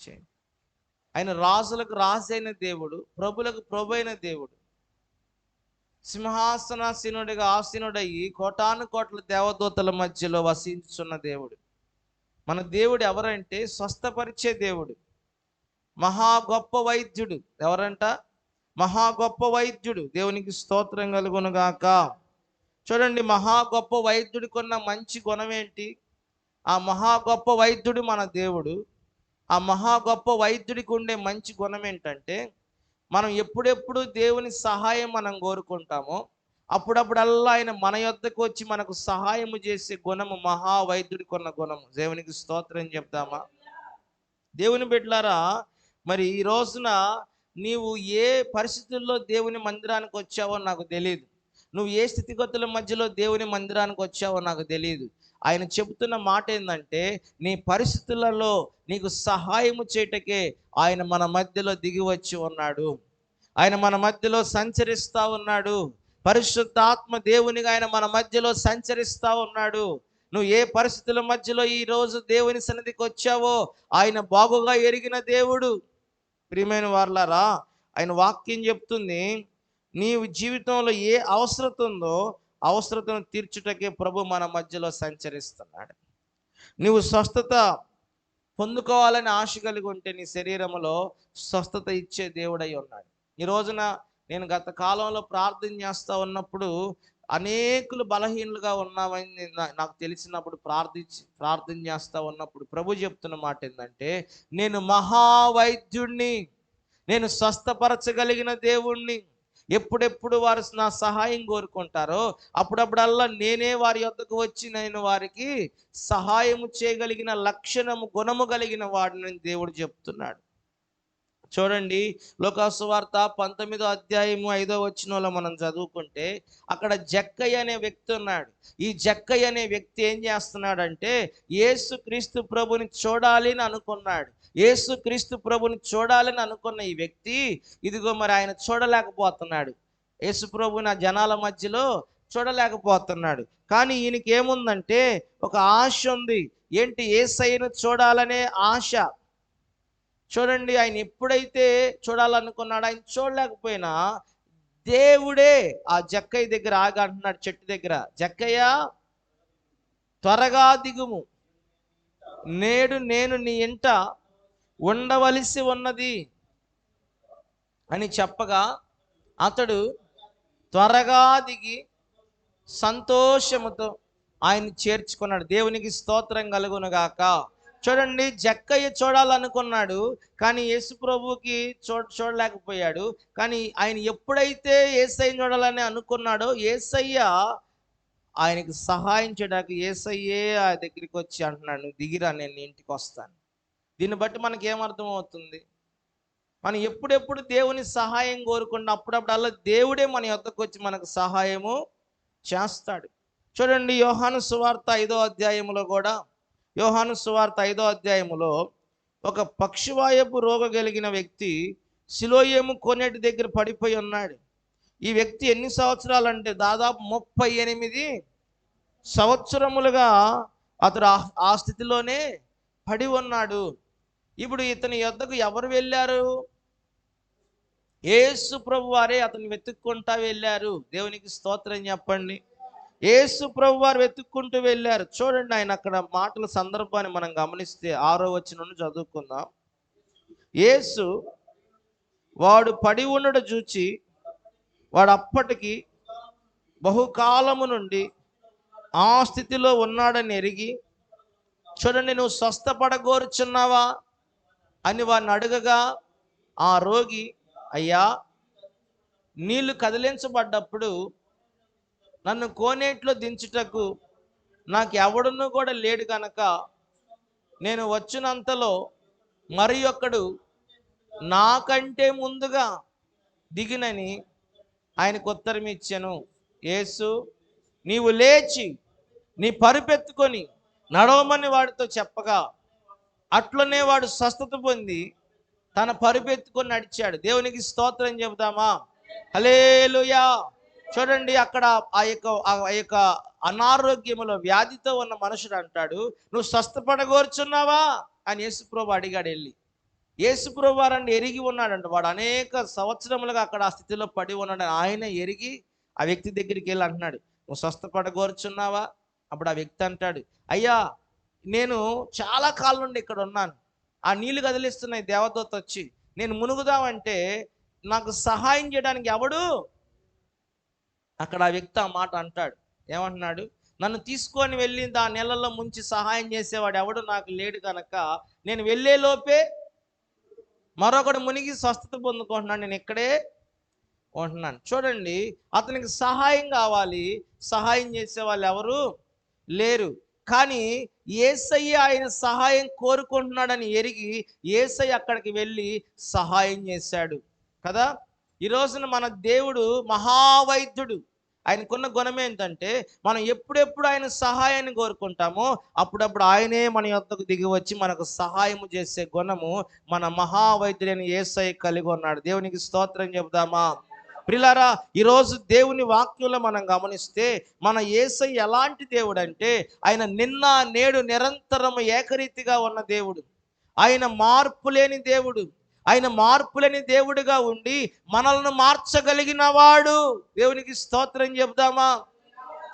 చేయండి. ఆయన రాజులకు రాజు అయిన దేవుడు, ప్రభులకు ప్రభు అయిన దేవుడు, సింహాసనాసీనుడిగా ఆసీనుడయ్యి కోటాను కోట్ల దేవదూతల మధ్యలో వసించున్న దేవుడు. మన దేవుడు ఎవరంటే స్వస్థపరిచే దేవుడు, మహా గొప్ప వైద్యుడు. ఎవరంట? మహా గొప్ప వైద్యుడు. దేవునికి స్తోత్రం కలుగును గాక. చూడండి, మహా గొప్ప వైద్యుడికి ఉన్న మంచి గుణం ఏంటి? ఆ మహా గొప్ప వైద్యుడు మన దేవుడు. ఆ మహా గొప్ప వైద్యుడికి ఉండే మంచి గుణం ఏంటంటే, మనం ఎప్పుడెప్పుడు దేవుని సహాయం మనం కోరుకుంటామో అప్పుడప్పుడల్లా ఆయన మన యొద్దకు వచ్చి మనకు సహాయము చేసే గుణము మహా వైద్యుడికి ఉన్న గుణము. దేవునికి స్తోత్రం చెప్తామా? దేవుని బిడ్డలారా, మరి ఈ రోజున నీవు ఏ పరిస్థితుల్లో దేవుని మందిరానికి వచ్చావో నాకు తెలియదు. నువ్వు ఏ స్థితిగతుల మధ్యలో దేవుని మందిరానికి వచ్చావో నాకు తెలియదు. ఆయన చెబుతున్న మాట ఏంటంటే, నీ పరిస్థితులలో నీకు సహాయము చేయటకే ఆయన మన మధ్యలో దిగి వచ్చి ఉన్నాడు. ఆయన మన మధ్యలో సంచరిస్తూ ఉన్నాడు. పరిశుద్ధాత్మ దేవునిగా ఆయన మన మధ్యలో సంచరిస్తూ ఉన్నాడు. నువ్వు ఏ పరిస్థితుల మధ్యలో ఈరోజు దేవుని సన్నిధికి వచ్చావో ఆయన బాగుగా ఎరిగిన దేవుడు. ప్రియమైన వారలారా, ఆయన వాక్యం చెప్తుంది, నీవు జీవితంలో ఏ అవసరత ఉందో అవసరతను తీర్చుటకే ప్రభు మన మధ్యలో సంచరిస్తున్నాడు. నువ్వు స్వస్థత పొందుకోవాలని ఆశ కలిగి ఉంటే నీ శరీరంలో స్వస్థత ఇచ్చే దేవుడై ఉన్నాడు. ఈ రోజున నేను గత కాలంలో ప్రార్థన చేస్తూ ఉన్నప్పుడు అనేకులు బలహీనులుగా ఉన్నామని నాకు తెలిసినప్పుడు ప్రార్థన చేస్తూ ఉన్నప్పుడు ప్రభు చెప్తున్న మాట ఏంటంటే, నేను మహావైద్యుణ్ణి, నేను స్వస్థపరచగలిగిన దేవుణ్ణి. ఎప్పుడెప్పుడు వారు నా సహాయం కోరుకుంటారో అప్పుడప్పుడల్లా నేనే వారి యొద్దకు వచ్చి నేను వారికి సహాయము చేయగలిగిన లక్షణము గుణము కలిగిన వాడిని దేవుడు చెప్తున్నాడు. చూడండి, లోకాసు వార్త 19వ అధ్యాయము 5వ వచనంలో మనం చదువుకుంటే అక్కడ జక్కయ్య అనే వ్యక్తి ఉన్నాడు. ఈ జక్కయ్య అనే వ్యక్తి ఏం చేస్తున్నాడంటే, యేసు క్రీస్తు ప్రభుని చూడాలి అని అనుకున్నాడు. యేసు క్రీస్తు ప్రభుని చూడాలని అనుకున్న ఈ వ్యక్తి ఇదిగో మరి ఆయన చూడలేకపోతున్నాడు. యేసు ప్రభుని ఆ జనాల మధ్యలో చూడలేకపోతున్నాడు. కానీ ఈయనకి ఏముందంటే ఒక ఆశ ఉంది. ఏంటి? యేసయ్యను చూడాలనే ఆశ. చూడండి, ఆయన ఎప్పుడైతే చూడాలనుకున్నాడో ఆయన చూడలేకపోయినా దేవుడే ఆ జక్కయ్య దగ్గర ఆగి అంటున్నాడు, చెట్టు దగ్గర, జక్కయ్య త్వరగా దిగుము, నేడు నేను నీ ఇంట ఉండవలసి ఉన్నది అని చెప్పగా అతడు త్వరగా దిగి సంతోషముతో ఆయన చేర్చుకున్నాడు. దేవునికి స్తోత్రం కలుగును గాక. చూడండి, జక్కయ్య చూడాలనుకున్నాడు కానీ యేసు ప్రభువుకి చూడలేకపోయాడు. కానీ ఆయన ఎప్పుడైతే యేసయ్య చూడాలని అనుకున్నాడో యేసయ్య ఆయనకి సహాయం చేయడానికి యేసయ్యే ఆ దగ్గరికి వచ్చి అంటున్నాడు, నువ్వు దిగిరా, నేను నీ ఇంటికి వస్తాను. దీన్ని బట్టి మనకి ఏమర్థం అవుతుంది? మనం ఎప్పుడెప్పుడు దేవుని సహాయం కోరుకున్న అప్పుడప్పుడల్లా దేవుడే మన యొద్దకు వచ్చి మనకు సహాయము చేస్తాడు. చూడండి, యోహాను సువార్త 5వ అధ్యాయములో కూడా, యోహాను సువార్త 5వ అధ్యాయములో ఒక పక్షవాయపు రోగం కలిగిన వ్యక్తి సిలోయేము కోనేటి దగ్గర పడిపోయి ఉన్నాడు. ఈ వ్యక్తి ఎన్ని సంవత్సరాలంటే దాదాపు 38 సంవత్సరములుగా అతడు ఆ స్థితిలోనే పడి ఉన్నాడు. ఇప్పుడు ఇతని యొద్దకు ఎవరు వెళ్ళారు? యేసు ప్రభు వారే అతను వెతుక్కుంటా వెళ్ళారు. దేవునికి స్తోత్రం చెప్పండి. యేసు ప్రభు వారు వెతుక్కుంటూ వెళ్ళారు. చూడండి, ఆయన అక్కడ మాటల సందర్భాన్ని మనం గమనిస్తే 6వ వచనం నుండి చదువుకుందాం. యేసు వాడు పడి ఉండడం చూచి వాడు అప్పటికి బహుకాలము నుండి ఆ స్థితిలో ఉన్నాడని ఎరిగి, చూడండి, నువ్వు స్వస్థపడగోరుచున్నావా అని వాడిని అడగగా ఆ రోగి, అయ్యా, నీళ్లు కదిలించబడ్డప్పుడు నన్ను కోనేట్లో దించుటకు నాకు ఎవడును కూడా లేడు కనుక నేను వచ్చినంతలో మరి ఒక్కడు నాకంటే ముందుగా దిగినని ఆయనకు ఉత్తరం ఇచ్చాను. యేసు, నీవు లేచి నీ పరుపెత్తుకొని నడవమని వాడితో చెప్పగా అట్లనే వాడు స్వస్థత పొంది తన పరుపెత్తుకొని నడిచాడు. దేవునికి స్తోత్రం చెబుదామా? హల్లెలూయా. చూడండి, అక్కడ ఆ యొక్క అనారోగ్యములో వ్యాధితో ఉన్న మనుషుడు అంటాడు, నువ్వు స్వస్థపడగోరుచున్నావా అని యేసుప్రభు అడిగాడు వెళ్ళి. యేసుప్రభు వారిని ఎరిగి ఉన్నాడంట. వాడు అనేక సంవత్సరములుగా అక్కడ ఆ స్థితిలో పడి ఉన్నాడు. ఆయన ఎరిగి ఆ వ్యక్తి దగ్గరికి వెళ్ళి అంటున్నాడు, నువ్వు స్వస్థపడగోరుచున్నావా? అప్పుడు ఆ వ్యక్తి అంటాడు, అయ్యా నేను చాలా కాలం నుండి ఇక్కడ ఉన్నాను, ఆ నీళ్లు కదిలిస్తున్నాయి దేవదూత వచ్చి, నేను మునుగుదామంటే నాకు సహాయం చేయడానికి ఎవడు? అక్కడ ఆ వ్యక్తి ఆ మాట అంటాడు. ఏమంటున్నాడు? నన్ను తీసుకొని వెళ్ళి ఆ నీళ్ళల్లో ముంచి సహాయం చేసేవాడు ఎవడు నాకు లేడు కనుక నేను వెళ్ళే లోపే మరొకడు మునిగి స్వస్థత పొందుకుంటున్నాను, నేను ఇక్కడే ఉంటున్నాను. చూడండి, అతనికి సహాయం కావాలి, సహాయం చేసే వాళ్ళు ఎవరు లేరు. కానీ యేసయ్య ఆయన సహాయం కోరుకుంటున్నాడని ఎరిగి యేసయ్య అక్కడికి వెళ్ళి సహాయం చేశాడు కదా. ఈ రోజున మన దేవుడు మహావైద్యుడు. ఆయనకున్న గుణం ఏంటంటే, మనం ఎప్పుడెప్పుడు ఆయన సహాయాన్ని కోరుకుంటామో అప్పుడప్పుడు ఆయనే మన యొద్దకు దిగి వచ్చి మనకు సహాయం చేసే గుణము మన మహావైద్యుడైన యేసయ్య కలిగి ఉన్నాడు. దేవునికి స్తోత్రం చెబుదామా? ప్రియులారా, ఈరోజు దేవుని వాక్యంలో మనం గమనిస్తే మన యేసయ్య ఎలాంటి దేవుడు అంటే, ఆయన నిన్న నేడు నిరంతరం ఏకరీతిగా ఉన్న దేవుడు. ఆయన మార్పు లేని దేవుడు. ఆయన మార్పులేని దేవుడిగా ఉండి మనల్ని మార్చగలిగిన వాడు. దేవునికి స్తోత్రం చెబుదామా?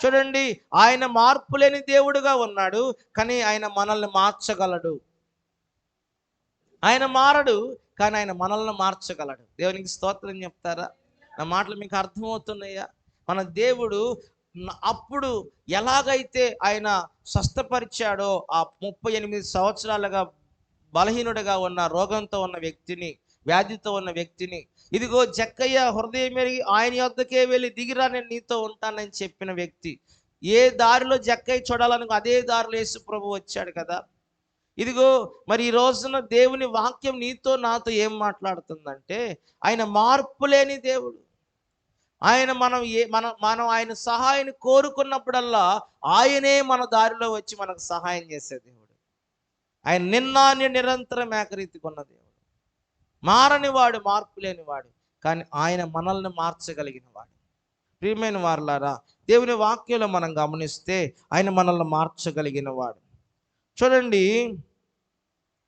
చూడండి, ఆయన మార్పులేని దేవుడుగా ఉన్నాడు, కానీ ఆయన మనల్ని మార్చగలడు. ఆయన మారడు, కానీ ఆయన మనల్ని మార్చగలడు. దేవునికి స్తోత్రం చెప్తారా? నా మాటలు మీకు అర్థమవుతున్నాయా? మన దేవుడు అప్పుడు ఎలాగైతే ఆయన స్వస్థపరిచాడో ఆ 38 సంవత్సరాలుగా బలహీనుడిగా ఉన్న, రోగంతో ఉన్న వ్యక్తిని, వ్యాధితో ఉన్న వ్యక్తిని, ఇదిగో జక్కయ్య హృదయం ఎరిగి ఆయన యొద్దకే వెళ్ళి దిగిరా నేను నీతో ఉంటానని చెప్పిన వ్యక్తి, ఏ దారిలో జక్కయ్య చూడాలను అదే దారిలో యేసు ప్రభు వచ్చాడు కదా. ఇదిగో మరి ఈ రోజున దేవుని వాక్యం నీతో నాతో ఏం మాట్లాడుతుందంటే, ఆయన మార్పు లేని దేవుడు. ఆయన మనం ఆయన సహాయాన్ని కోరుకున్నప్పుడల్లా ఆయనే మన దారిలో వచ్చి మనకు సహాయం చేసే దేవుడు. ఆయన నిన్న నిరంతరం ఏకరీతిగా ఉన్న దేవుడు. మారని వాడు, మార్పు లేని వాడు, కానీ ఆయన మనల్ని మార్చగలిగిన వాడు. ప్రియమైన వారలారా, దేవుని వాక్యంలో మనం గమనిస్తే ఆయన మనల్ని మార్చగలిగిన వాడు. చూడండి,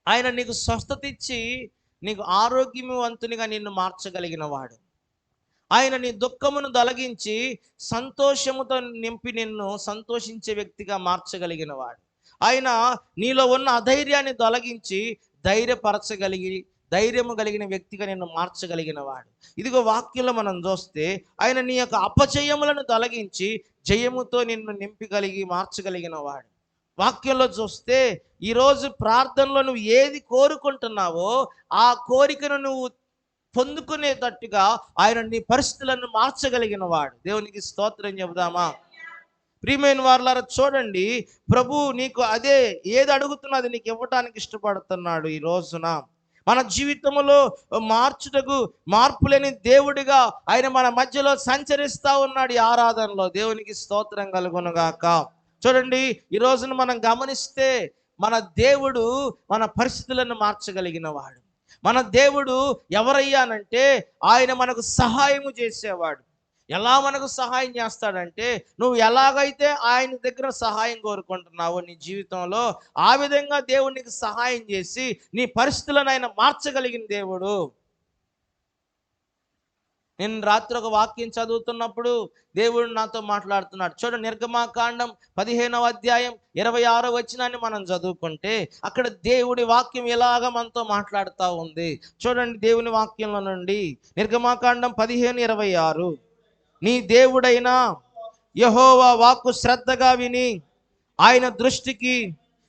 ఆయన నీకు స్వస్థత ఇచ్చి నీకు ఆరోగ్యవంతునిగా నిన్ను మార్చగలిగిన వాడు. ఆయన నీ దుఃఖమును తొలగించి సంతోషముతో నింపి నిన్ను సంతోషించే వ్యక్తిగా మార్చగలిగిన వాడు. ఆయన నీలో ఉన్న అధైర్యాన్ని తొలగించి ధైర్యము కలిగిన వ్యక్తిగా నిన్ను మార్చగలిగిన వాడు. ఇదిగో వాక్యంలో మనం చూస్తే ఆయన నీ యొక్క అపజయములను తొలగించి జయముతో నిన్ను మార్చగలిగిన వాడు. వాక్యంలో చూస్తే ఈరోజు ప్రార్థనలో నువ్వు ఏది కోరుకుంటున్నావో ఆ కోరికను నువ్వు పొందుకునేటట్టుగా ఆయన నీ పరిస్థితులను మార్చగలిగిన వాడు. దేవునికి స్తోత్రం చెబుదామా? ప్రియమైన వారలారా, చూడండి, ప్రభు నీకు ఏది అడుగుతున్నది నీకు ఇవ్వటానికి ఇష్టపడుతున్నాడు. ఈ రోజున మన జీవితంలో మార్పు లేని దేవుడిగా ఆయన మన మధ్యలో సంచరిస్తూ ఉన్నాడు ఈ ఆరాధనలో. దేవునికి స్తోత్రం కలుగునుగాక. చూడండి, ఈ రోజున మనం గమనిస్తే మన దేవుడు మన పరిస్థితులను మార్చగలిగిన వాడు. మన దేవుడు ఎవరయ్యానంటే ఆయన మనకు సహాయము చేసేవాడు. ఎలా మనకు సహాయం చేస్తాడంటే, నువ్వు ఎలాగైతే ఆయన దగ్గర సహాయం కోరుకుంటున్నావో నీ జీవితంలో, ఆ విధంగా దేవుడు నీకు సహాయం చేసి నీ పరిస్థితులను ఆయన మార్చగలిగిన దేవుడు. నేను రాత్రి ఒక వాక్యం చదువుతున్నప్పుడు దేవుడు నాతో మాట్లాడుతున్నాడు. చూడండి, నిర్గమాకాండం 15వ అధ్యాయం 26వ వచనాన్ని మనం చదువుకుంటే అక్కడ దేవుడి వాక్యం ఎలాగ మనతో మాట్లాడుతూ ఉంది. చూడండి, దేవుని వాక్యంలో నుండి నిర్గమాకాండం 15:26, నీ దేవుడైన యెహోవా వాక్కు శ్రద్ధగా విని ఆయన దృష్టికి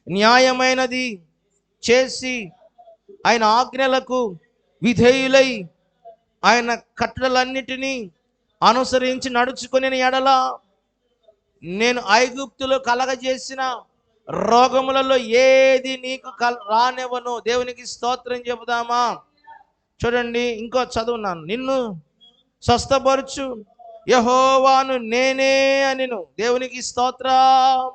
న్యాయమైనది చేసి ఆయన ఆజ్ఞలకు విధేయులై ఆయన కట్టడలన్నిటినీ అనుసరించి నడుచుకునే ఎడల నేను ఐగుప్తులో కలగజేసిన రోగములలో ఏది నీకు రానివ్వను. దేవునికి స్తోత్రం చెబుదామా? చూడండి, ఇంకో చదువున్నాను, నిన్ను స్వస్థపరచు యెహోవాను నేనే అనిను. దేవునికి స్తోత్రం.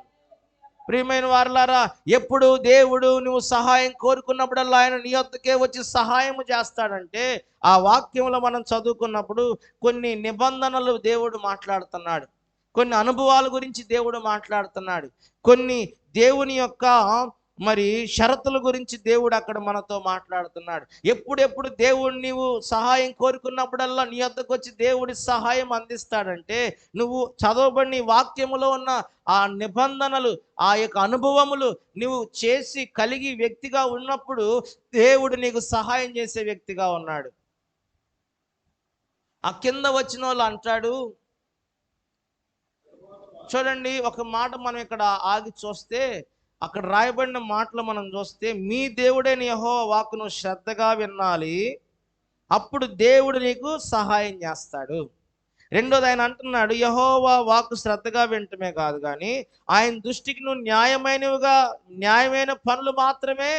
ప్రియమైన వారలారా, ఎప్పుడు దేవుడు నువ్వు సహాయం కోరుకున్నప్పుడల్లా ఆయన నీ వద్దకే వచ్చి సహాయం చేస్తాడంటే, ఆ వాక్యంలో మనం చదువుకున్నప్పుడు కొన్ని నిబంధనలు దేవుడు మాట్లాడుతున్నాడు, కొన్ని అనుభవాల గురించి దేవుడు మాట్లాడుతున్నాడు, కొన్ని దేవుని యొక్క మరి షరతుల గురించి దేవుడు అక్కడ మనతో మాట్లాడుతున్నాడు. ఎప్పుడెప్పుడు దేవుడు నీవు సహాయం కోరుకున్నప్పుడల్లా నీ వద్దకు వచ్చి దేవుడి సహాయం అందిస్తాడంటే, నువ్వు చదవబడిన వాక్యములో ఉన్న ఆ నిబంధనలు, ఆ యొక్క అనుభవములు నువ్వు చేసి కలిగి వ్యక్తిగా ఉన్నప్పుడు దేవుడు నీకు సహాయం చేసే వ్యక్తిగా ఉన్నాడు. ఆ కింద వచ్చిన వాళ్ళు అంటాడు, చూడండి ఒక మాట మనం ఇక్కడ ఆగి చూస్తే, అక్కడ రాయబడిన మాటలు మనం చూస్తే, మీ దేవుడైన యెహోవా వాక్కును శ్రద్ధగా వినాలి, అప్పుడు దేవుడు నీకు సహాయం చేస్తాడు. రెండోది ఆయన అంటున్నాడు, యెహోవా వాక్కు శ్రద్ధగా వినటమే కాదు కానీ ఆయన దృష్టికి నువ్వు న్యాయమైన పనులు మాత్రమే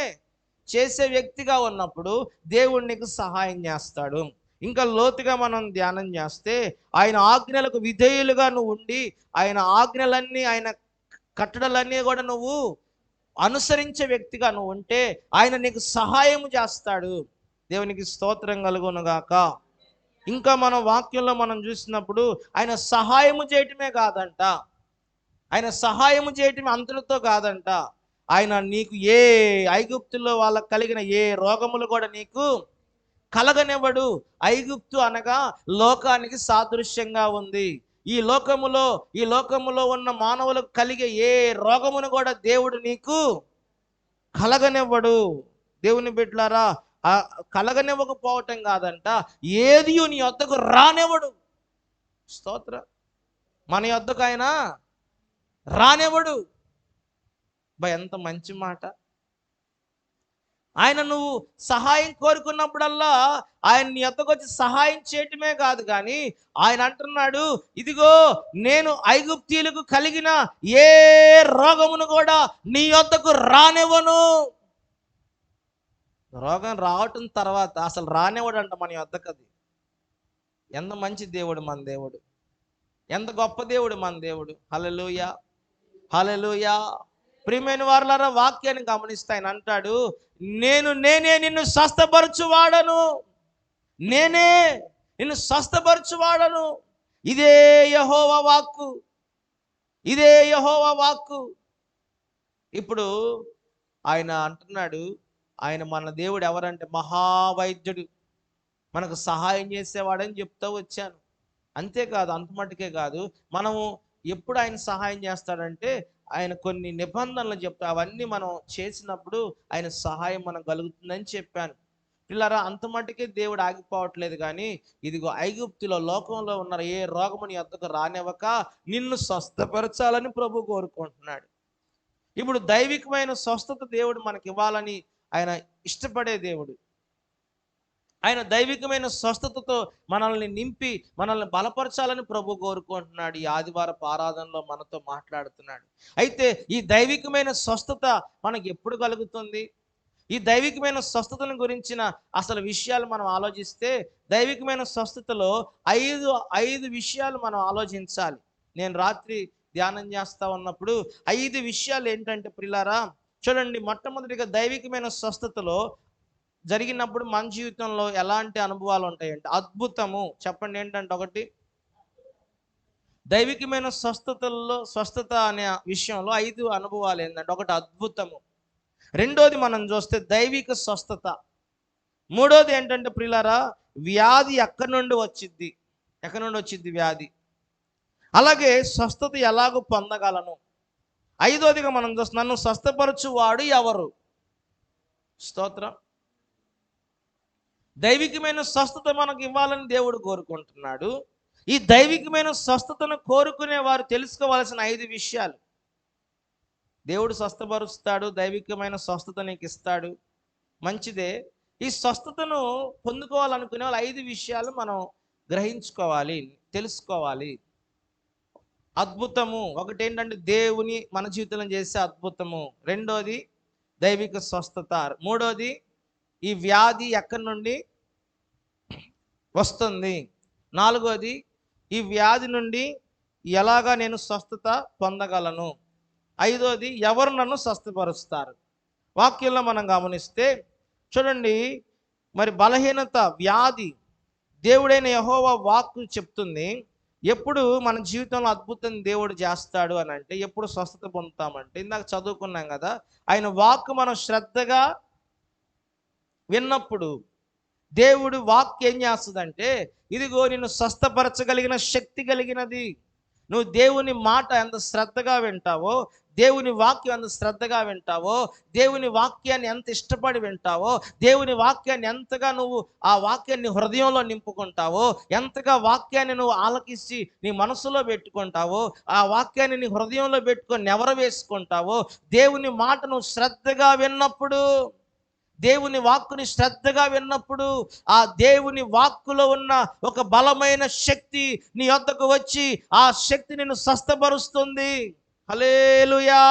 చేసే వ్యక్తిగా ఉన్నప్పుడు దేవుడు నీకు సహాయం చేస్తాడు. ఇంకా లోతుగా మనం ధ్యానం చేస్తే, ఆయన ఆజ్ఞలకు విధేయులుగా నువ్వు ఉండి, ఆయన ఆజ్ఞలన్నీ, ఆయన కట్టడలన్నీ కూడా నువ్వు అనుసరించే వ్యక్తిగా నువ్వు ఉంటే ఆయన నీకు సహాయం చేస్తాడు. దేవునికి స్తోత్రం కలుగునుగాక. ఇంకా మన వాక్యంలో మనం చూసినప్పుడు ఆయన సహాయము చేయటమే కాదంట, ఆయన సహాయము చేయటమే అంతటితో కాదంట, ఆయన నీకు ఏ ఐగుప్తుల్లో వాళ్ళకు కలిగిన ఏ రోగములు కూడా నీకు కలగనివ్వడు. ఐగుప్తు అనగా లోకానికి సాదృశ్యంగా ఉంది. ఈ లోకములో ఉన్న మానవులకు కలిగే ఏ రోగమును కూడా దేవుడు నీకు కలగనివ్వడు. దేవుని బిడ్డలారా, కలగనివ్వకపోవటం కాదంట, ఏది నీ వద్దకు రానివ్వడు. స్తోత్రం. మన వద్దకు ఆయన రానివ్వడు. ఎంత మంచి మాట. ఆయన నువ్వు సహాయం కోరుకున్నప్పుడల్లా ఆయన నీ వద్దకు వచ్చి సహాయం చేయటమే కాదు కానీ ఆయన అంటున్నాడు, ఇదిగో నేను ఐగుప్తీయులకు కలిగిన ఏ రోగమును కూడా నీ వద్దకు రానివ్వను. రోగం రావటం తర్వాత అసలు రానివ్వడంట మన వద్దకు. అది ఎంత మంచి దేవుడు మన దేవుడు, ఎంత గొప్ప దేవుడు మన దేవుడు. హల్లెలూయా, హల్లెలూయా. ప్రియమైన వారలారా, వాక్యాన్ని గమనిస్తే ఆయన అంటాడు, నేనే నిన్ను స్వస్థపరచువాడను, నేనే నిన్ను స్వస్థపరచువాడను. ఇదే యెహోవా వాక్కు, ఇదే యెహోవా వాక్కు. ఇప్పుడు ఆయన అంటున్నాడు, ఆయన మన దేవుడు ఎవరంటే మహావైద్యుడు, మనకు సహాయం చేసేవాడని చెప్తూ వచ్చాను. అంతేకాదు, అంత మటుకే కాదు, మనము ఎప్పుడు ఆయన సహాయం చేస్తాడంటే ఆయన కొన్ని నిబంధనలు చెప్తా, అవన్నీ మనం చేసినప్పుడు ఆయన సహాయం మనకు కలుగుతుందని చెప్పాను. పిల్లరా, అంత మటుకే దేవుడు ఆగిపోవట్లేదు కానీ ఇదిగో ఐగుప్తులో లోకంలో ఉన్న ఏ రోగముని వద్దకు రానివ్వక నిన్ను స్వస్థపరచాలని ప్రభు కోరుకుంటున్నాడు. ఇప్పుడు దైవికమైన స్వస్థత దేవుడు మనకి ఇవ్వాలని ఆయన ఇష్టపడే దేవుడు. ఆయన దైవికమైన స్వస్థతతో మనల్ని నింపి మనల్ని బలపరచాలని ప్రభు కోరుకుంటున్నాడు. ఈ ఆదివారపు ఆరాధనలో మనతో మాట్లాడుతున్నాడు. అయితే ఈ దైవికమైన స్వస్థత మనకి ఎప్పుడు కలుగుతుంది? ఈ దైవికమైన స్వస్థతను గురించిన అసలు విషయాలు మనం ఆలోచిస్తే, దైవికమైన స్వస్థతలో ఐదు విషయాలు మనం ఆలోచించాలి. నేను రాత్రి ధ్యానం చేస్తా ఉన్నప్పుడు 5 విషయాలు ఏంటంటే ప్రియులారా, చూడండి. మొట్టమొదటిగా దైవికమైన స్వస్థతలో జరిగినప్పుడు మన జీవితంలో ఎలాంటి అనుభవాలు ఉంటాయంటే, అద్భుతము. చెప్పండి ఏంటంటే, ఒకటి దైవికమైన స్వస్థత అనే విషయంలో 5 అనుభవాలు ఏంటంటే, ఒకటి అద్భుతము, రెండోది మనం చూస్తే దైవిక స్వస్థత, మూడోది ఏంటంటే ప్రియులారా, వ్యాధి ఎక్కడి నుండి వచ్చింది వ్యాధి, అలాగే స్వస్థత ఎలాగో పొందగలను. ఐదోదిగా మనం చూస్తే నన్ను స్వస్థపరచువాడు ఎవరు? స్తోత్రం. దైవికమైన స్వస్థత మనకు ఇవ్వాలని దేవుడు కోరుకుంటున్నాడు. ఈ దైవికమైన స్వస్థతను కోరుకునే వారు తెలుసుకోవాల్సిన 5 విషయాలు. దేవుడు స్వస్థపరుస్తాడు, దైవికమైన స్వస్థత నీకు ఇస్తాడు, మంచిదే. ఈ స్వస్థతను పొందుకోవాలనుకునే వాళ్ళు 5 విషయాలు మనం గ్రహించుకోవాలి, తెలుసుకోవాలి. అద్భుతము ఒకటి ఏంటంటే దేవుని మన జీవితంలో చేసే అద్భుతము, రెండోది దైవిక స్వస్థత, మూడోది ఈ వ్యాధి ఎక్కడి నుండి వస్తుంది, నాలుగోది ఈ వ్యాధి నుండి ఎలాగా నేను స్వస్థత పొందగలను, ఐదోది ఎవరు నన్ను స్వస్థపరుస్తారు. వాక్యంలో మనం గమనిస్తే చూడండి, మరి బలహీనత, వ్యాధి దేవుడైన యెహోవా వాక్కు చెప్తుంది, ఎప్పుడు మన జీవితంలో అద్భుతం దేవుడు చేస్తాడు అని అంటే, ఎప్పుడు స్వస్థత పొందుతామంటే, ఇందాక చదువుకున్నాం కదా, ఆయన వాక్కు మనం శ్రద్ధగా విన్నప్పుడు దేవుడు వాక్కు ఏం చేస్తుందంటే, ఇదిగో నిన్ను స్వస్థపరచగలిగిన శక్తి కలిగినది. నువ్వు దేవుని మాట ఎంత శ్రద్ధగా వింటావో, దేవుని వాక్యం ఎంత శ్రద్ధగా వింటావో, దేవుని వాక్యాన్ని ఎంత ఇష్టపడి వింటావో, దేవుని వాక్యాన్ని ఎంతగా నువ్వు ఆ వాక్యాన్ని హృదయంలో నింపుకుంటావో, ఎంతగా వాక్యాన్ని నువ్వు ఆలకించి నీ మనసులో పెట్టుకుంటావో, ఆ వాక్యాన్ని నీ హృదయంలో పెట్టుకొని నెవర వేసుకుంటావో, దేవుని మాట నువ్వు శ్రద్ధగా విన్నప్పుడు, దేవుని వాక్కుని శ్రద్ధగా విన్నప్పుడు, ఆ దేవుని వాక్కులో ఉన్న ఒక బలమైన శక్తి నీ వద్దకు వచ్చి ఆ శక్తి నిన్ను స్వస్థపరుస్తుంది. హల్లెలూయా.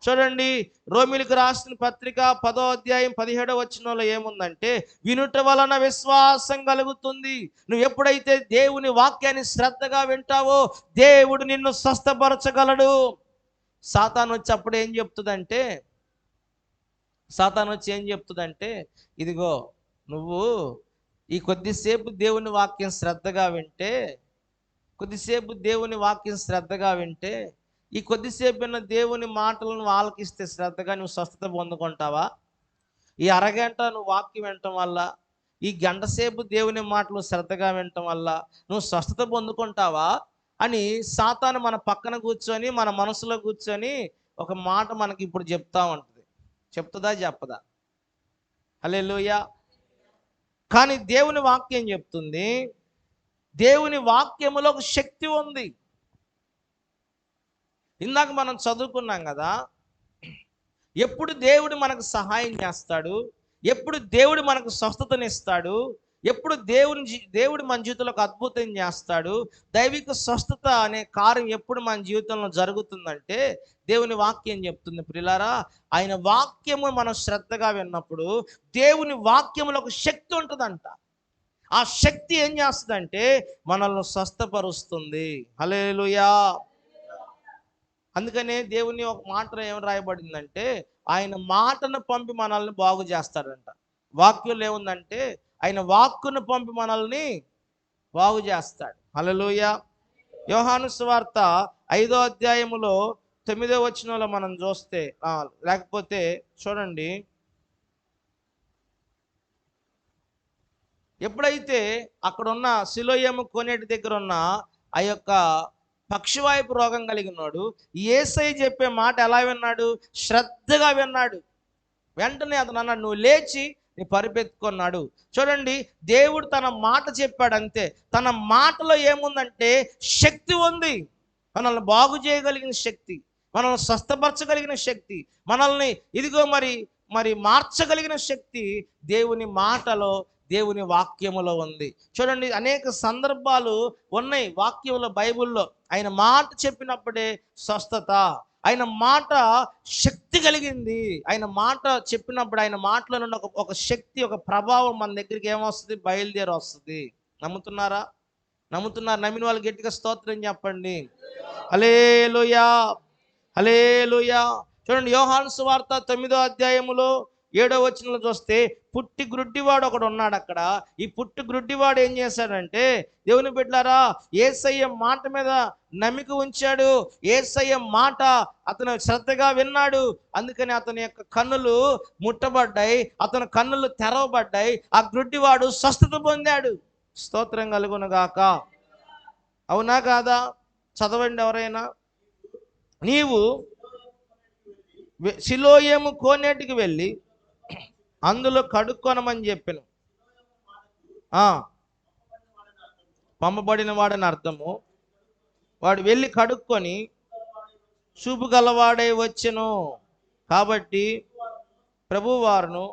చూడండి, రోమీయులకు రాసిన పత్రిక 10వ అధ్యాయం 17వ వచనంలో ఏముందంటే, వినుట వలన విశ్వాసం కలుగుతుంది. నువ్వు ఎప్పుడైతే దేవుని వాక్యాన్ని శ్రద్ధగా వింటావో, దేవుడు నిన్ను స్వస్థపరచగలడు. సాతాను వచ్చి అప్పుడు ఏం చెప్తుందంటే, ఇదిగో నువ్వు ఈ కొద్దిసేపు దేవుని వాక్యం శ్రద్ధగా వింటే, ఈ కొద్దిసేపు విన్న దేవుని మాటలను ఆలకిస్తే శ్రద్ధగా నువ్వు స్వస్థత పొందుకుంటావా? ఈ అరగంట నువ్వు వాక్యం వినటం వల్ల, ఈ గంట సేపు దేవుని మాటలు శ్రద్ధగా వినటం వల్ల నువ్వు స్వస్థత పొందుకుంటావా అని సాతాను మన పక్కన కూర్చొని, మన మనసులో కూర్చొని ఒక మాట మనకి ఇప్పుడు చెప్తా ఉంటుంది. చెప్తుందా చెప్పదా? హల్లెలూయా. కానీ దేవుని వాక్యం చెప్తుంది, దేవుని వాక్యములో ఒక శక్తి ఉంది. ఇందాక మనం చదువుకున్నాం కదా, ఎప్పుడు దేవుడు మనకు సహాయం చేస్తాడు, ఎప్పుడు దేవుడు మనకు స్వస్థతనిస్తాడు, ఎప్పుడు దేవుడు మన జీవితంలో ఒక అద్భుతం చేస్తాడు, దైవిక స్వస్థత అనే కార్యం ఎప్పుడు మన జీవితంలో జరుగుతుందంటే, దేవుని వాక్యం చెప్తుంది ప్రియులారా, ఆయన వాక్యము మనం శ్రద్ధగా విన్నప్పుడు దేవుని వాక్యములో ఒక శక్తి ఉంటుందంట. ఆ శక్తి ఏం చేస్తుందంటే మనల్ని స్వస్థపరుస్తుంది. హల్లెలూయా. అందుకనే దేవుని ఒక మాటలో ఏం రాయబడిందంటే, ఆయన మాటను పంపి మనల్ని బాగు చేస్తాడంట. వాక్యంలో ఏముందంటే, ఆయన వాక్కును పంపి మనల్ని బాగు చేస్తాడు. హల్లెలూయా. యోహాను సువార్త 5వ అధ్యాయములో 9వ వచనంలో మనం చూస్తే, లేకపోతే చూడండి, ఎప్పుడైతే అక్కడున్న సిలోయము కోనేటి దగ్గర ఉన్న ఆ యొక్క పక్షవాయుపు రోగం కలిగినాడు, యేసయ్య చెప్పే మాట ఎలా విన్నాడు? శ్రద్ధగా విన్నాడు. వెంటనే అతను అన్నాడు, నువ్వు లేచి నీ పరిపెత్తుకున్నాడు. చూడండి, దేవుడు తన మాట చెప్పాడు అంతే. తన మాటలో ఏముందంటే శక్తి ఉంది. మనల్ని బాగు చేయగలిగిన శక్తి, మనల్ని స్వస్థపరచగలిగిన శక్తి, మనల్ని ఇదిగో మరి మార్చగలిగిన శక్తి దేవుని మాటలో, దేవుని వాక్యములో ఉంది. చూడండి, అనేక సందర్భాలు ఉన్నాయి వాక్యంలో, బైబిల్లో. ఆయన మాట చెప్పినప్పుడే స్వస్థత. ఆయన మాట శక్తి కలిగింది. ఆయన మాట చెప్పినప్పుడు ఆయన మాటలో నుండి ఒక శక్తి, ఒక ప్రభావం మన దగ్గరికి ఏమొస్తుంది? బయలుదేరి వస్తుంది. నమ్ముతున్నారా? నమ్మిన వాళ్ళు గట్టిగా స్తోత్రం చెప్పండి. హల్లెలూయా, హల్లెలూయా. చూడండి, యోహాను సువార్త 9వ అధ్యాయములో 7వ వచనంలో చూస్తే, పుట్టి గ్రుడ్డివాడు ఒకడు ఉన్నాడు అక్కడ. ఈ పుట్టి గ్రుడ్డివాడు ఏం చేశాడంటే, దేవుని బిడ్డలారా, యేసయ్య మాట మీద నమ్మిక ఉంచాడు. యేసయ్య మాట అతను శ్రద్ధగా విన్నాడు. అందుకని అతని యొక్క కన్నులు ముట్టబడ్డాయి, అతని కన్నులు తెరవబడ్డాయి. ఆ గ్రుడ్డివాడు స్వస్థత పొందాడు. స్తోత్రం కలుగునుగాక. అవునా కాదా? చదవండి ఎవరైనా. నీవు సిలోయము కోనేటికి వెళ్ళి అందులో కడుక్కొనమని చెప్పాను. పంపబడిన వాడని అర్థము. వాడు వెళ్ళి కడుక్కొని చూపు గలవాడై వచ్చెను. కాబట్టి ప్రభువారును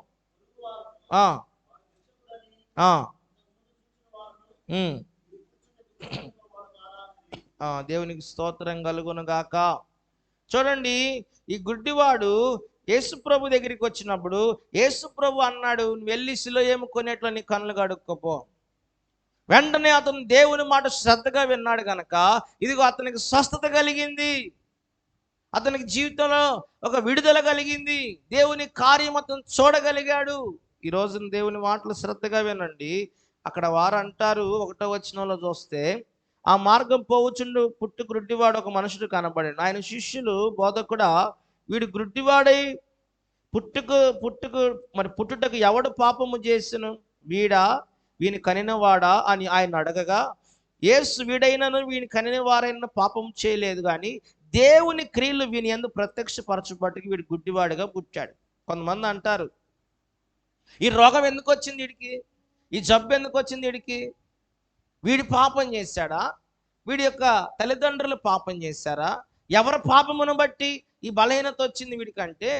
దేవునికి స్తోత్రం కలుగును గాక. చూడండి, ఈ గుడ్డివాడు యేసుప్రభు దగ్గరికి వచ్చినప్పుడు యేసుప్రభు అన్నాడు, వెళ్ళి సిలోయము కోనేటిలో నీ కన్నులు కడుక్కోపో. వెంటనే అతను దేవుని మాట శ్రద్ధగా విన్నాడు కనుక ఇదిగో అతనికి స్వస్థత కలిగింది. అతనికి జీవితంలో ఒక విడుదల కలిగింది. దేవుని కార్యం అతను చూడగలిగాడు. ఈ రోజున దేవుని మాటలు శ్రద్ధగా వినండి. అక్కడ వారు అంటారు, 1వ వచనంలో చూస్తే, ఆ మార్గం పోవచుండు పుట్టు గ్రుడ్డివాడు ఒక మనుషుడు కనబడాడు. ఆయన శిష్యులు బోధకుడా వీడు గ్రుడ్డివాడై పుట్టుకు మరి పుట్టుటకు ఎవడు పాపము చేసెను, వీడా వీని కనినవాడా అని ఆయన అడగగా, యేసు వీడైనను వీని కనిన వారైన పాపం చేయలేదు కానీ దేవుని క్రియలు వీని యందు ప్రత్యక్షపరచబట్టుకు వీడు గుడ్డివాడిగా పుట్టాడు. కొంతమంది అంటారు, ఈ రోగం ఎందుకు వచ్చింది వీడికి, ఈ జబ్బు ఎందుకు వచ్చింది వీడికి, వీడి పాపం చేశాడా, వీడి యొక్క తల్లిదండ్రులు పాపం చేశారా, ఎవరి పాపమును బట్టి ఈ బలహీనత వచ్చింది వీడికంటే,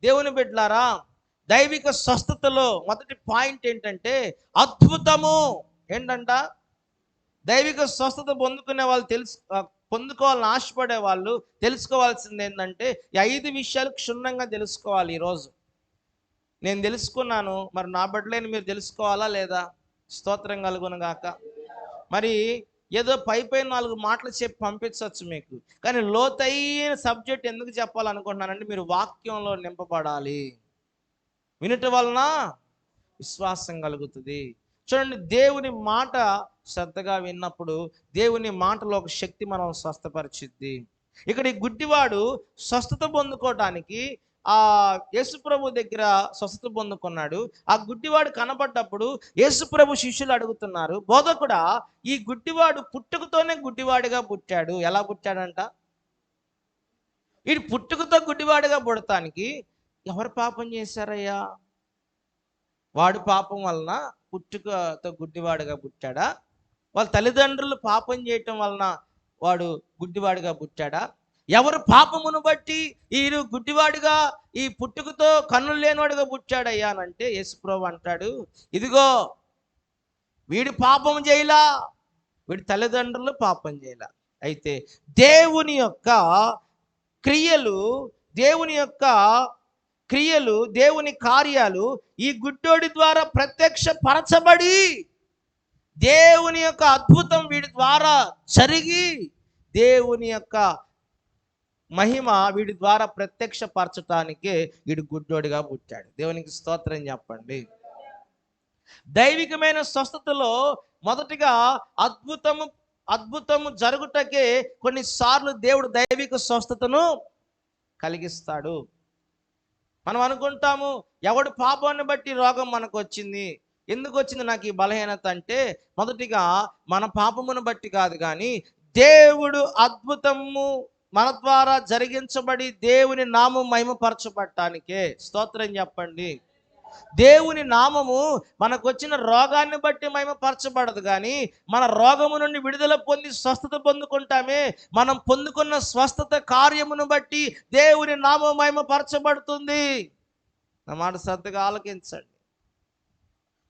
దేవుని బిడ్డలారా దైవిక స్వస్థతలో మొదటి పాయింట్ ఏంటంటే అద్భుతము. ఏంటంట? దైవిక స్వస్థత పొందుకునే వాళ్ళు పొందుకోవాలని ఆశపడే వాళ్ళు తెలుసుకోవాల్సింది ఏంటంటే ఈ 5 విషయాలు క్షుణ్ణంగా తెలుసుకోవాలి. ఈరోజు నేను తెలుసుకున్నాను, మరి నా బిడ్డలేని మీరు తెలుసుకోవాలా లేదా? స్తోత్రం కలుగును గాక. మరి ఏదో పై 4 మాటలు చెప్పి పంపించవచ్చు మీకు, కానీ లోతైన సబ్జెక్ట్ ఎందుకు చెప్పాలనుకుంటున్నానంటే మీరు వాక్యంలో నింపబడాలి. వినుట వలన విశ్వాసం కలుగుతుంది. చూడండి, దేవుని మాట శ్రద్ధగా విన్నప్పుడు దేవుని మాటలో ఒక శక్తి మనం స్వస్థపరిచిద్ది. ఇక్కడ ఈ గుడ్డివాడు స్వస్థత పొందుకోవటానికి ఆ యేసుప్రభు దగ్గర స్వస్థత పొందుకున్నాడు. ఆ గుడ్డివాడు కనబడ్డప్పుడు యేసుప్రభు శిష్యులు అడుగుతున్నారు, బోధకుడా ఈ గుడ్డివాడు పుట్టుకతోనే గుడ్డివాడిగా పుట్టాడు, ఎలా పుట్టాడంట? ఈ పుట్టుకతో గుడ్డివాడిగా పుడటానికి ఎవరు పాపం చేశారయ్యా? వాడు పాపం వలన పుట్టుకతో గుడ్డివాడిగా పుట్టాడా, వాళ్ళ తల్లిదండ్రులు పాపం చేయటం వలన వాడు గుడ్డివాడిగా పుట్టాడా? ఎవరు పాపమును బట్టి ఈ గుడ్డివాడిగా ఈ పుట్టుకతో కన్నులు లేనివాడిగా పుట్టాడయ్యా అని అంటే యేసుప్రభు అంటాడు, ఇదిగో వీడి పాపం చేయలా, వీడి తల్లిదండ్రులు పాపం చేయలా. అయితే దేవుని యొక్క క్రియలు దేవుని కార్యాలు ఈ గుడ్డోడి ద్వారా ప్రత్యక్షపరచబడి దేవుని యొక్క అద్భుతం వీడి ద్వారా జరిగి దేవుని యొక్క మహిమ వీడి ద్వారా ప్రత్యక్షపరచటానికే వీడు గుడ్డోడిగా పుట్టాడు. దేవునికి స్తోత్రం చెప్పండి. దైవికమైన స్వస్థతలో మొదటిగా అద్భుతము జరుగుటకే కొన్నిసార్లు దేవుడు దైవిక స్వస్థతను కలిగిస్తాడు. మనం అనుకుంటాము, ఎవడు పాపాన్ని బట్టి రోగం మనకు వచ్చింది, ఎందుకు వచ్చింది నాకు ఈ బలహీనత అంటే మొదటిగా మన పాపమును బట్టి కాదు, కానీ దేవుడు అద్భుతము మన ద్వారా జరిగించబడి దేవుని నామం మహిమపరచబడటానికే. స్తోత్రం చెప్పండి. దేవుని నామము మనకు వచ్చిన రోగాన్ని బట్టి మహిమపరచబడదు, కానీ మన రోగము నుండి విడుదల పొంది స్వస్థత పొందుకుంటామే, మనం పొందుకున్న స్వస్థత కార్యమును బట్టి దేవుని నామం మహిమపరచబడుతుంది. నా మాట శ్రద్ధగా ఆలకించండి.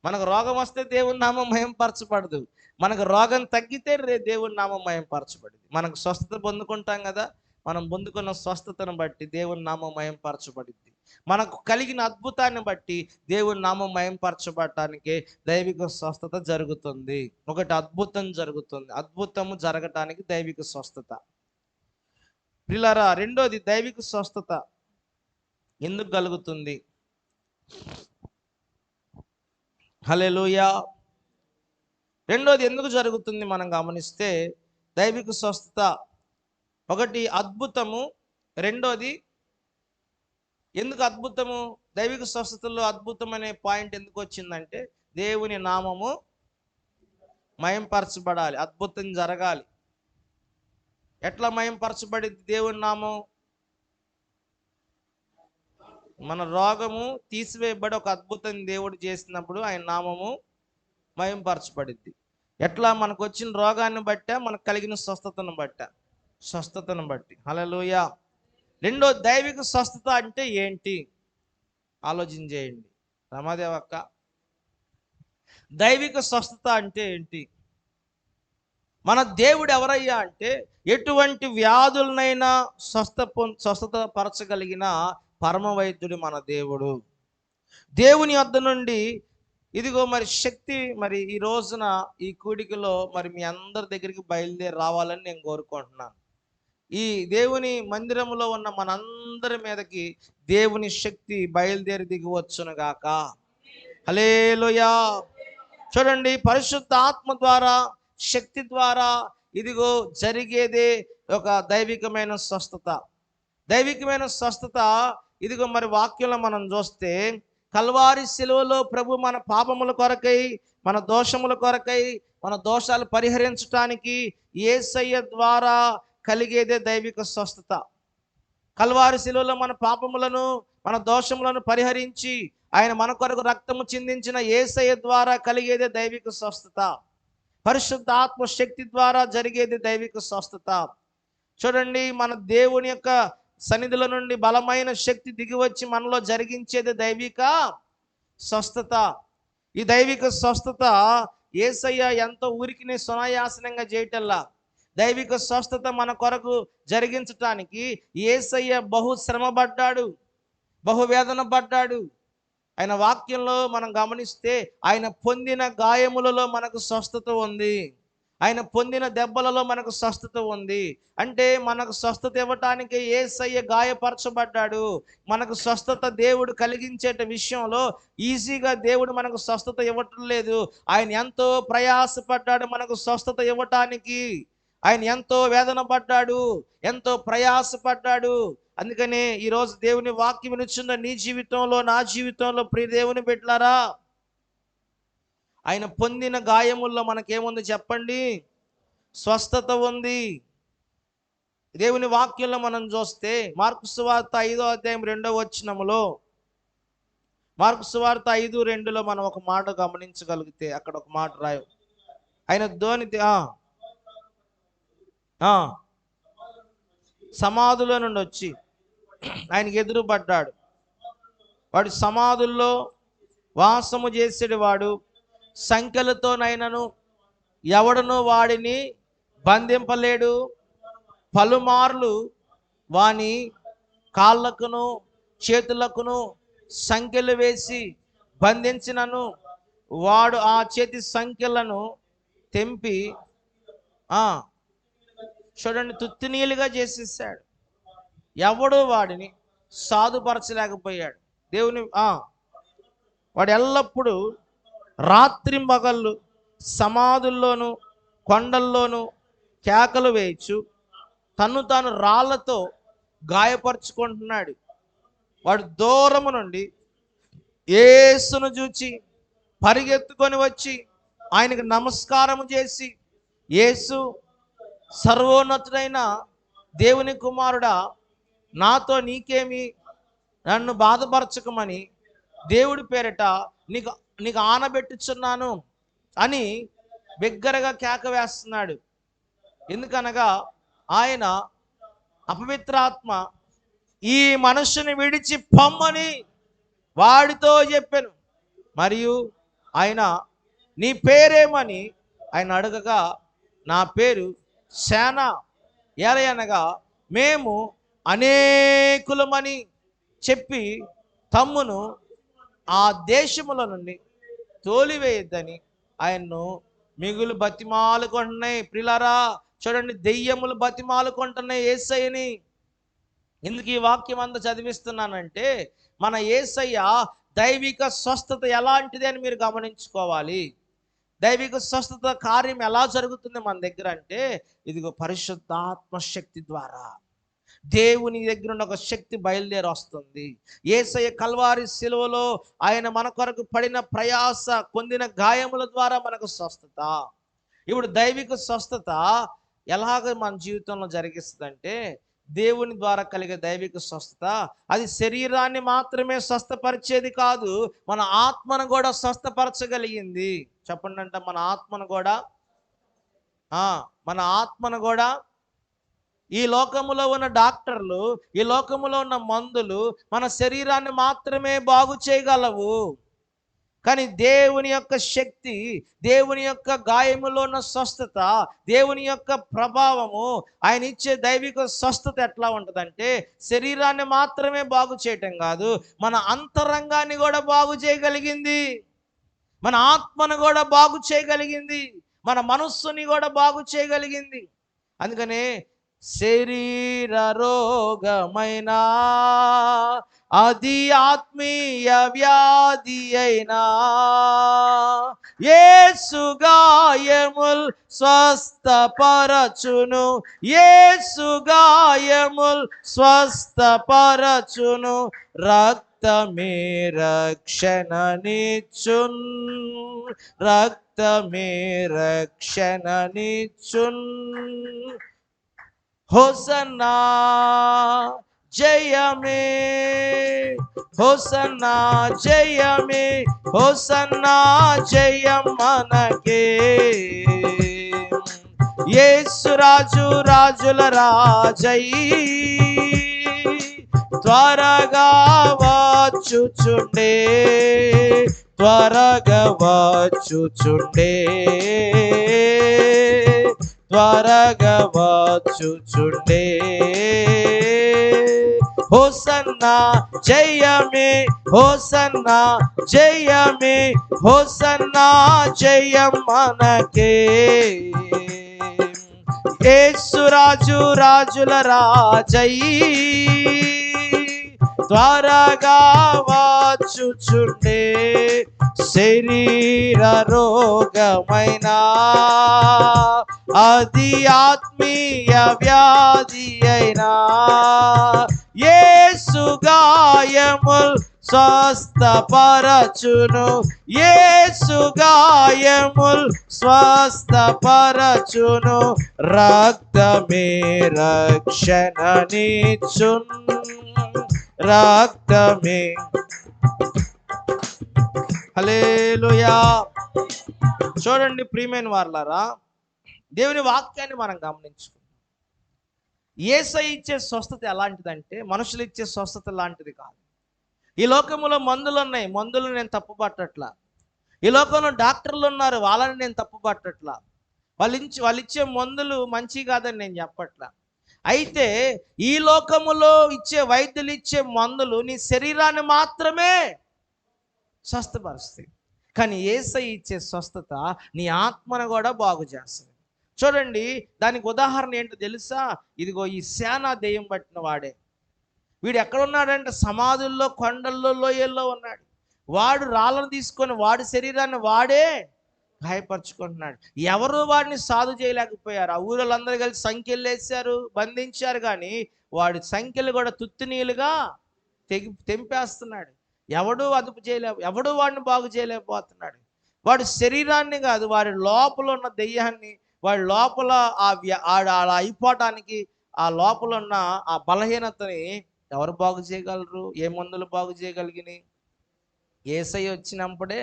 మనకు రోగం వస్తే దేవుని నామం మహిమపరచబడదు, మనకు రోగం తగ్గితే దేవుని నామం మహిమపరచబడింది. మనకు స్వస్థత పొందుకుంటాం కదా, మనం పొందుకున్న స్వస్థతను బట్టి దేవుని నామం మహిమపరచబడింది. మనకు కలిగిన అద్భుతాన్ని బట్టి దేవుని నామం మహిమపరచబడటానికి దైవిక స్వస్థత జరుగుతుంది. ఒకటి అద్భుతం జరుగుతుంది, అద్భుతము జరగటానికి దైవిక స్వస్థత. ప్రియులారా, రెండోది దైవిక స్వస్థత ఎందుకు కలుగుతుంది? హల్లెలూయా. రెండోది ఎందుకు జరుగుతుంది మనం గమనిస్తే, దైవిక స్వస్థత ఒకటి అద్భుతము, రెండోది ఎందుకు అద్భుతము? దైవిక స్వస్థతలో అద్భుతం అనే పాయింట్ ఎందుకు వచ్చిందంటే దేవుని నామము మహిమపరచబడాలి, అద్భుతం జరగాలి. ఎట్లా మహిమపరచబడింది దేవుని నామం? మన రోగము తీసివేయబడి ఒక అద్భుతం దేవుడు చేసినప్పుడు ఆయన నామము మహిమపరచబడింది. ఎట్లా? మనకు వచ్చిన రోగాన్ని బట్ట, మనకు కలిగిన స్వస్థతను బట్టి. హల్లెలూయా. రెండో దైవిక స్వస్థత అంటే ఏంటి ఆలోచన చేయండి. రమాదేవక్క, దైవిక స్వస్థత అంటే ఏంటి? మన దేవుడు ఎవరయ్యా అంటే ఎటువంటి వ్యాధులనైనా స్వస్థత పరచగలిగిన పరమ వైద్యుడు మన దేవుడు. దేవుని వద్ద నుండి ఇదిగో మరి శక్తి మరి ఈ రోజున ఈ కూడికలో మరి మీ అందరి దగ్గరికి బయలుదేరి రావాలని నేను కోరుకుంటున్నాను. ఈ దేవుని మందిరంలో ఉన్న మనందరి మీదకి దేవుని శక్తి బయలుదేరి దిగివచ్చును గాక. హల్లెలూయా. చూడండి, పరిశుద్ధ ఆత్మ ద్వారా, శక్తి ద్వారా ఇదిగో జరిగేదే ఒక దైవికమైన స్వస్థత. దైవికమైన స్వస్థత ఇదిగో మరి వాక్యంలో మనం చూస్తే కల్వారి శిలువలో ప్రభు మన పాపముల కొరకై, మన దోషముల కొరకై, మన దోషాలు పరిహరించటానికి యేసయ్య ద్వారా కలిగేదే దైవిక స్వస్థత. కల్వారి శిలువలో మన పాపములను, మన దోషములను పరిహరించి ఆయన మన కొరకు రక్తము చిందించిన యేసయ్య ద్వారా కలిగేదే దైవిక స్వస్థత. పరిశుద్ధ ఆత్మ శక్తి ద్వారా జరిగేది దైవిక స్వస్థత. చూడండి, మన దేవుని యొక్క సన్నిధిలో నుండి బలమైన శక్తి దిగివచ్చి మనలో జరిగించేది దైవిక స్వస్థత. ఈ దైవిక స్వస్థత యేసయ్య ఎంతో ఊరికినే సునాయాసనంగా చేయటల్లా. దైవిక స్వస్థత మన కొరకు జరిగించటానికి యేసయ్య బహు శ్రమపడ్డాడు, బహువేదన పడ్డాడు. ఆయన వాక్యంలో మనం గమనిస్తే ఆయన పొందిన గాయములలో మనకు స్వస్థత ఉంది, ఆయన పొందిన దెబ్బలలో మనకు స్వస్థత ఉంది. అంటే మనకు స్వస్థత ఇవ్వటానికి యేసయ్య గాయపరచబడ్డాడు. మనకు స్వస్థత దేవుడు కలిగించే విషయంలో ఈజీగా దేవుడు మనకు స్వస్థత ఇవ్వటం లేదు. ఆయన ఎంతో ప్రయాసపడ్డాడు మనకు స్వస్థత ఇవ్వటానికి. ఆయన ఎంతో వేదన పడ్డాడు, ఎంతో ప్రయాసపడ్డాడు. అందుకనే ఈరోజు దేవుని వాక్యం వినుచున్న నీ జీవితంలో, నా జీవితంలో ప్రియ దేవుని బిడ్డలారా, ఆయన పొందిన గాయముల్లో మనకేముంది చెప్పండి? స్వస్థత ఉంది. దేవుని వాక్యంలో మనం చూస్తే మార్కు సువార్త 5వ అధ్యాయం 2వ వచనములో, మార్కు సువార్త 5:2లో మనం ఒక మాట గమనించగలిగితే అక్కడ ఒక మాట రాయు. ఆయన సమాధుల నుండి వచ్చి ఆయనకి ఎదురుపడ్డాడు. వాడు సమాధుల్లో వాసము చేసేడు వాడు, సంఖ్యలతోనైనను ఎవడను వాడిని బంధింపలేడు. పలుమార్లు వాని కాళ్ళకును చేతులకును సంఖ్యలు వేసి బంధించినను వాడు ఆ చేతి సంఖ్యలను తెంపి చూడండి తుత్తినీలుగా చేసేసాడు. ఎవడు వాడిని సాధుపరచలేకపోయాడు. దేవుని వాడు ఎల్లప్పుడూ రాత్రి మగళ్ళు సమాధుల్లోనూ కొండల్లోనూ కేకలు వేయచ్చు తను తాను రాళ్లతో గాయపరుచుకుంటున్నాడు. వాడు దూరము నుండి యేసును చూచి పరిగెత్తుకొని వచ్చి ఆయనకు నమస్కారము చేసి, యేసు సర్వోన్నతుడైన దేవుని కుమారుడా, నాతో నీకేమి, నన్ను బాధపరచకమని దేవుడి పేరిట నీకు ఆనబెట్టుచున్నాను అని బిగ్గరగా కేక వేస్తున్నాడు. ఎందుకనగా ఆయన అపవిత్రాత్మ ఈ మనుషుని విడిచి పొమ్మని వాడితో చెప్పాను. మరియు ఆయన నీ పేరేమని ఆయన అడగగా, నా పేరు సేన, ఏలయనగా మేము అనేకులమని చెప్పి తమ్మును ఆ దేశముల నుండి తోలివేయద్దని ఆయన్ను మిగులు బతిమాలుకుంటున్నాయి. ప్రిలారా చూడండి, దెయ్యములు బతిమాలుకుంటున్నాయి యేసయ్యని. ఎందుకు ఈ వాక్యం అంతా చదివిస్తున్నానంటే, మన యేసయ్య దైవిక స్వస్థత ఎలాంటిది అని మీరు గమనించుకోవాలి. దైవిక స్వస్థత కార్యం ఎలా జరుగుతుంది మన దగ్గర అంటే, ఇదిగో పరిశుద్ధాత్మ శక్తి ద్వారా దేవుని దగ్గర ఉన్న ఒక శక్తి బయలుదేరి వస్తుంది. యేసయ్య కల్వారి శిలువలో ఆయన మన కొరకు పడిన ప్రయాస, పొందిన గాయముల ద్వారా మనకు స్వస్థత. ఇప్పుడు దైవిక స్వస్థత ఎలాగ మన జీవితంలో జరిగిస్తుందంటే, దేవుని ద్వారా కలిగే దైవిక స్వస్థత అది శరీరాన్ని మాత్రమే స్వస్థపరిచేది కాదు, మన ఆత్మను కూడా స్వస్థపరచగలిగింది. చెప్పండి అంట, మన ఆత్మను కూడా ఈ లోకములో ఉన్న డాక్టర్లు, ఈ లోకములో ఉన్న మందులు మన శరీరాన్ని మాత్రమే బాగు చేయగలవు. కానీ దేవుని యొక్క శక్తి, దేవుని యొక్క గాయములో ఉన్న స్వస్థత, దేవుని యొక్క ప్రభావము, ఆయన ఇచ్చే దైవిక స్వస్థత ఎట్లా ఉంటుందంటే, శరీరాన్ని మాత్రమే బాగు చేయటం కాదు, మన అంతరంగాన్ని కూడా బాగు చేయగలిగింది, మన ఆత్మను కూడా బాగు చేయగలిగింది, మన మనస్సుని కూడా బాగు చేయగలిగింది. అందుకనే శరీర రోగమైనా, అది ఆత్మీయ వ్యాధి అయినా, యేసు గాయముల్ స్వస్థపరచును, యేసు గాయముల్ స్వస్థపరచును, రక్తమే రక్షణనిచ్చున్, రక్తమే రక్షణనిచ్చున్. హోసన్నా జయమే, హోసన్నా జయమే, హోసన్నా జయం మనకే. యేసు రాజు రాజుల రాజై త్వరగా వచ్చుచుండే, త్వరగా వచ్చుచుండే, త్వరగా వచ్చుచుండే. హోసన్నా జయమే, హోసన్నా జయమే, హోసన్నా జయం మనకే. యేసు రాజు రాజుల రాజై త్వరగా వచ్చుచుండే, శరీర రోగమైనా అది ఆత్మీయ వ్యాధి అయినా యేసు గాయముల్ స్వస్థపరచును, యేసు గాయముల్ స్వస్థపరచును, రక్తమే రక్షణనిచ్చున్, రక్తమే. హల్లెలూయా. చూడండి ప్రియమైన వారలారా, దేవుని వాక్యాన్ని మనం గమనించుకుందాం. యేసయ్య ఇచ్చే స్వస్థత ఎలాంటిదంటే మనుషులు ఇచ్చే స్వస్థత లాంటిది కాదు. ఈ లోకంలో మందులు ఉన్నాయి, మందులు నేను తప్పు పట్టట్లా. ఈ లోకంలో డాక్టర్లు ఉన్నారు, వాళ్ళని నేను తప్పు పట్టట్లా. వాళ్ళు ఇచ్చే మందులు మంచి కాదని నేను చెప్పట్లా. అయితే ఈ లోకములో ఇచ్చే వైద్యులు ఇచ్చే మందులు నీ శరీరాన్ని మాత్రమే స్వస్థపరుస్తాయి, కానీ యేసయ్య ఇచ్చే స్వస్థత నీ ఆత్మను కూడా బాగు చేస్తుంది. చూడండి, దానికి ఉదాహరణ ఏంటో తెలుసా? ఇదిగో ఈ సేనా దెయ్యం పట్టిన వాడే. వీడు ఎక్కడున్నాడంటే సమాధుల్లో, కొండల్లో, లోయల్లో ఉన్నాడు. వాడు రాళ్ళను తీసుకొని వాడి శరీరాన్ని వాడే గాయపరుచుకుంటున్నాడు. ఎవరు వాడిని సాధు చేయలేకపోయారు. ఆ ఊళ్ళందరూ కలిసి సంఖ్యలు వేశారు, బంధించారు, కానీ వాడి సంఖ్యలు కూడా తుత్తినీలుగా తెంపేస్తున్నాడు. ఎవడూ అదుపు ఎవడూ వాడిని బాగు చేయలేకపోతున్నాడు. వాడి శరీరాన్ని కాదు, వాడి లోపల ఉన్న దెయ్యాన్ని, వాడి లోపల అలా అయిపోవటానికి ఆ లోపల ఉన్న ఆ బలహీనతని ఎవరు బాగు చేయగలరు? ఏ మందులు బాగు చేయగలిగినాయి? యేసయ్య వచ్చినప్పుడే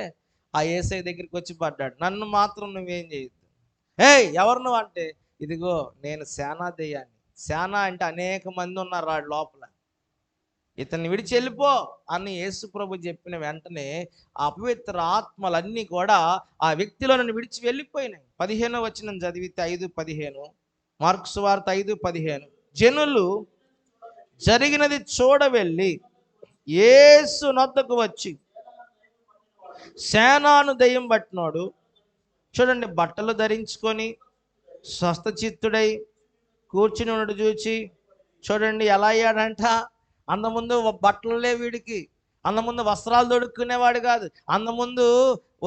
ఆ యేసయ్య దగ్గరికి వచ్చి పడ్డాడు. నన్ను మాత్రం నువ్వేం చేయొద్దు. ఎవరు నువ్వు అంటే, ఇదిగో నేను సేనా దెయ్యాన్ని. సేనా అంటే అనేక మంది ఉన్నారు వాడి లోపల, ఇతన్ని విడిచి వెళ్ళిపో అని యేసు ప్రభు చెప్పిన వెంటనే ఆ అపవిత్ర ఆత్మలన్నీ కూడా ఆ వ్యక్తిలో నన్ను విడిచి వెళ్ళిపోయినాయి. 15వ వచనం చదివితే 5:15, మార్కు సువార్త 5:15. జనులు జరిగినది చూడవెళ్ళి యేసు నొద్దకు వచ్చి, సేనాను దెయ్యం పట్టినోడు చూడండి బట్టలు ధరించుకొని స్వస్థచిత్తుడై కూర్చుని ఉన్నట్టు చూచి, చూడండి ఎలా అయ్యాడంట. అంతకుముందు బట్టలే వీడికి, అంతకుముందు వస్త్రాలు దొడుక్కునేవాడు కాదు. అంతకుముందు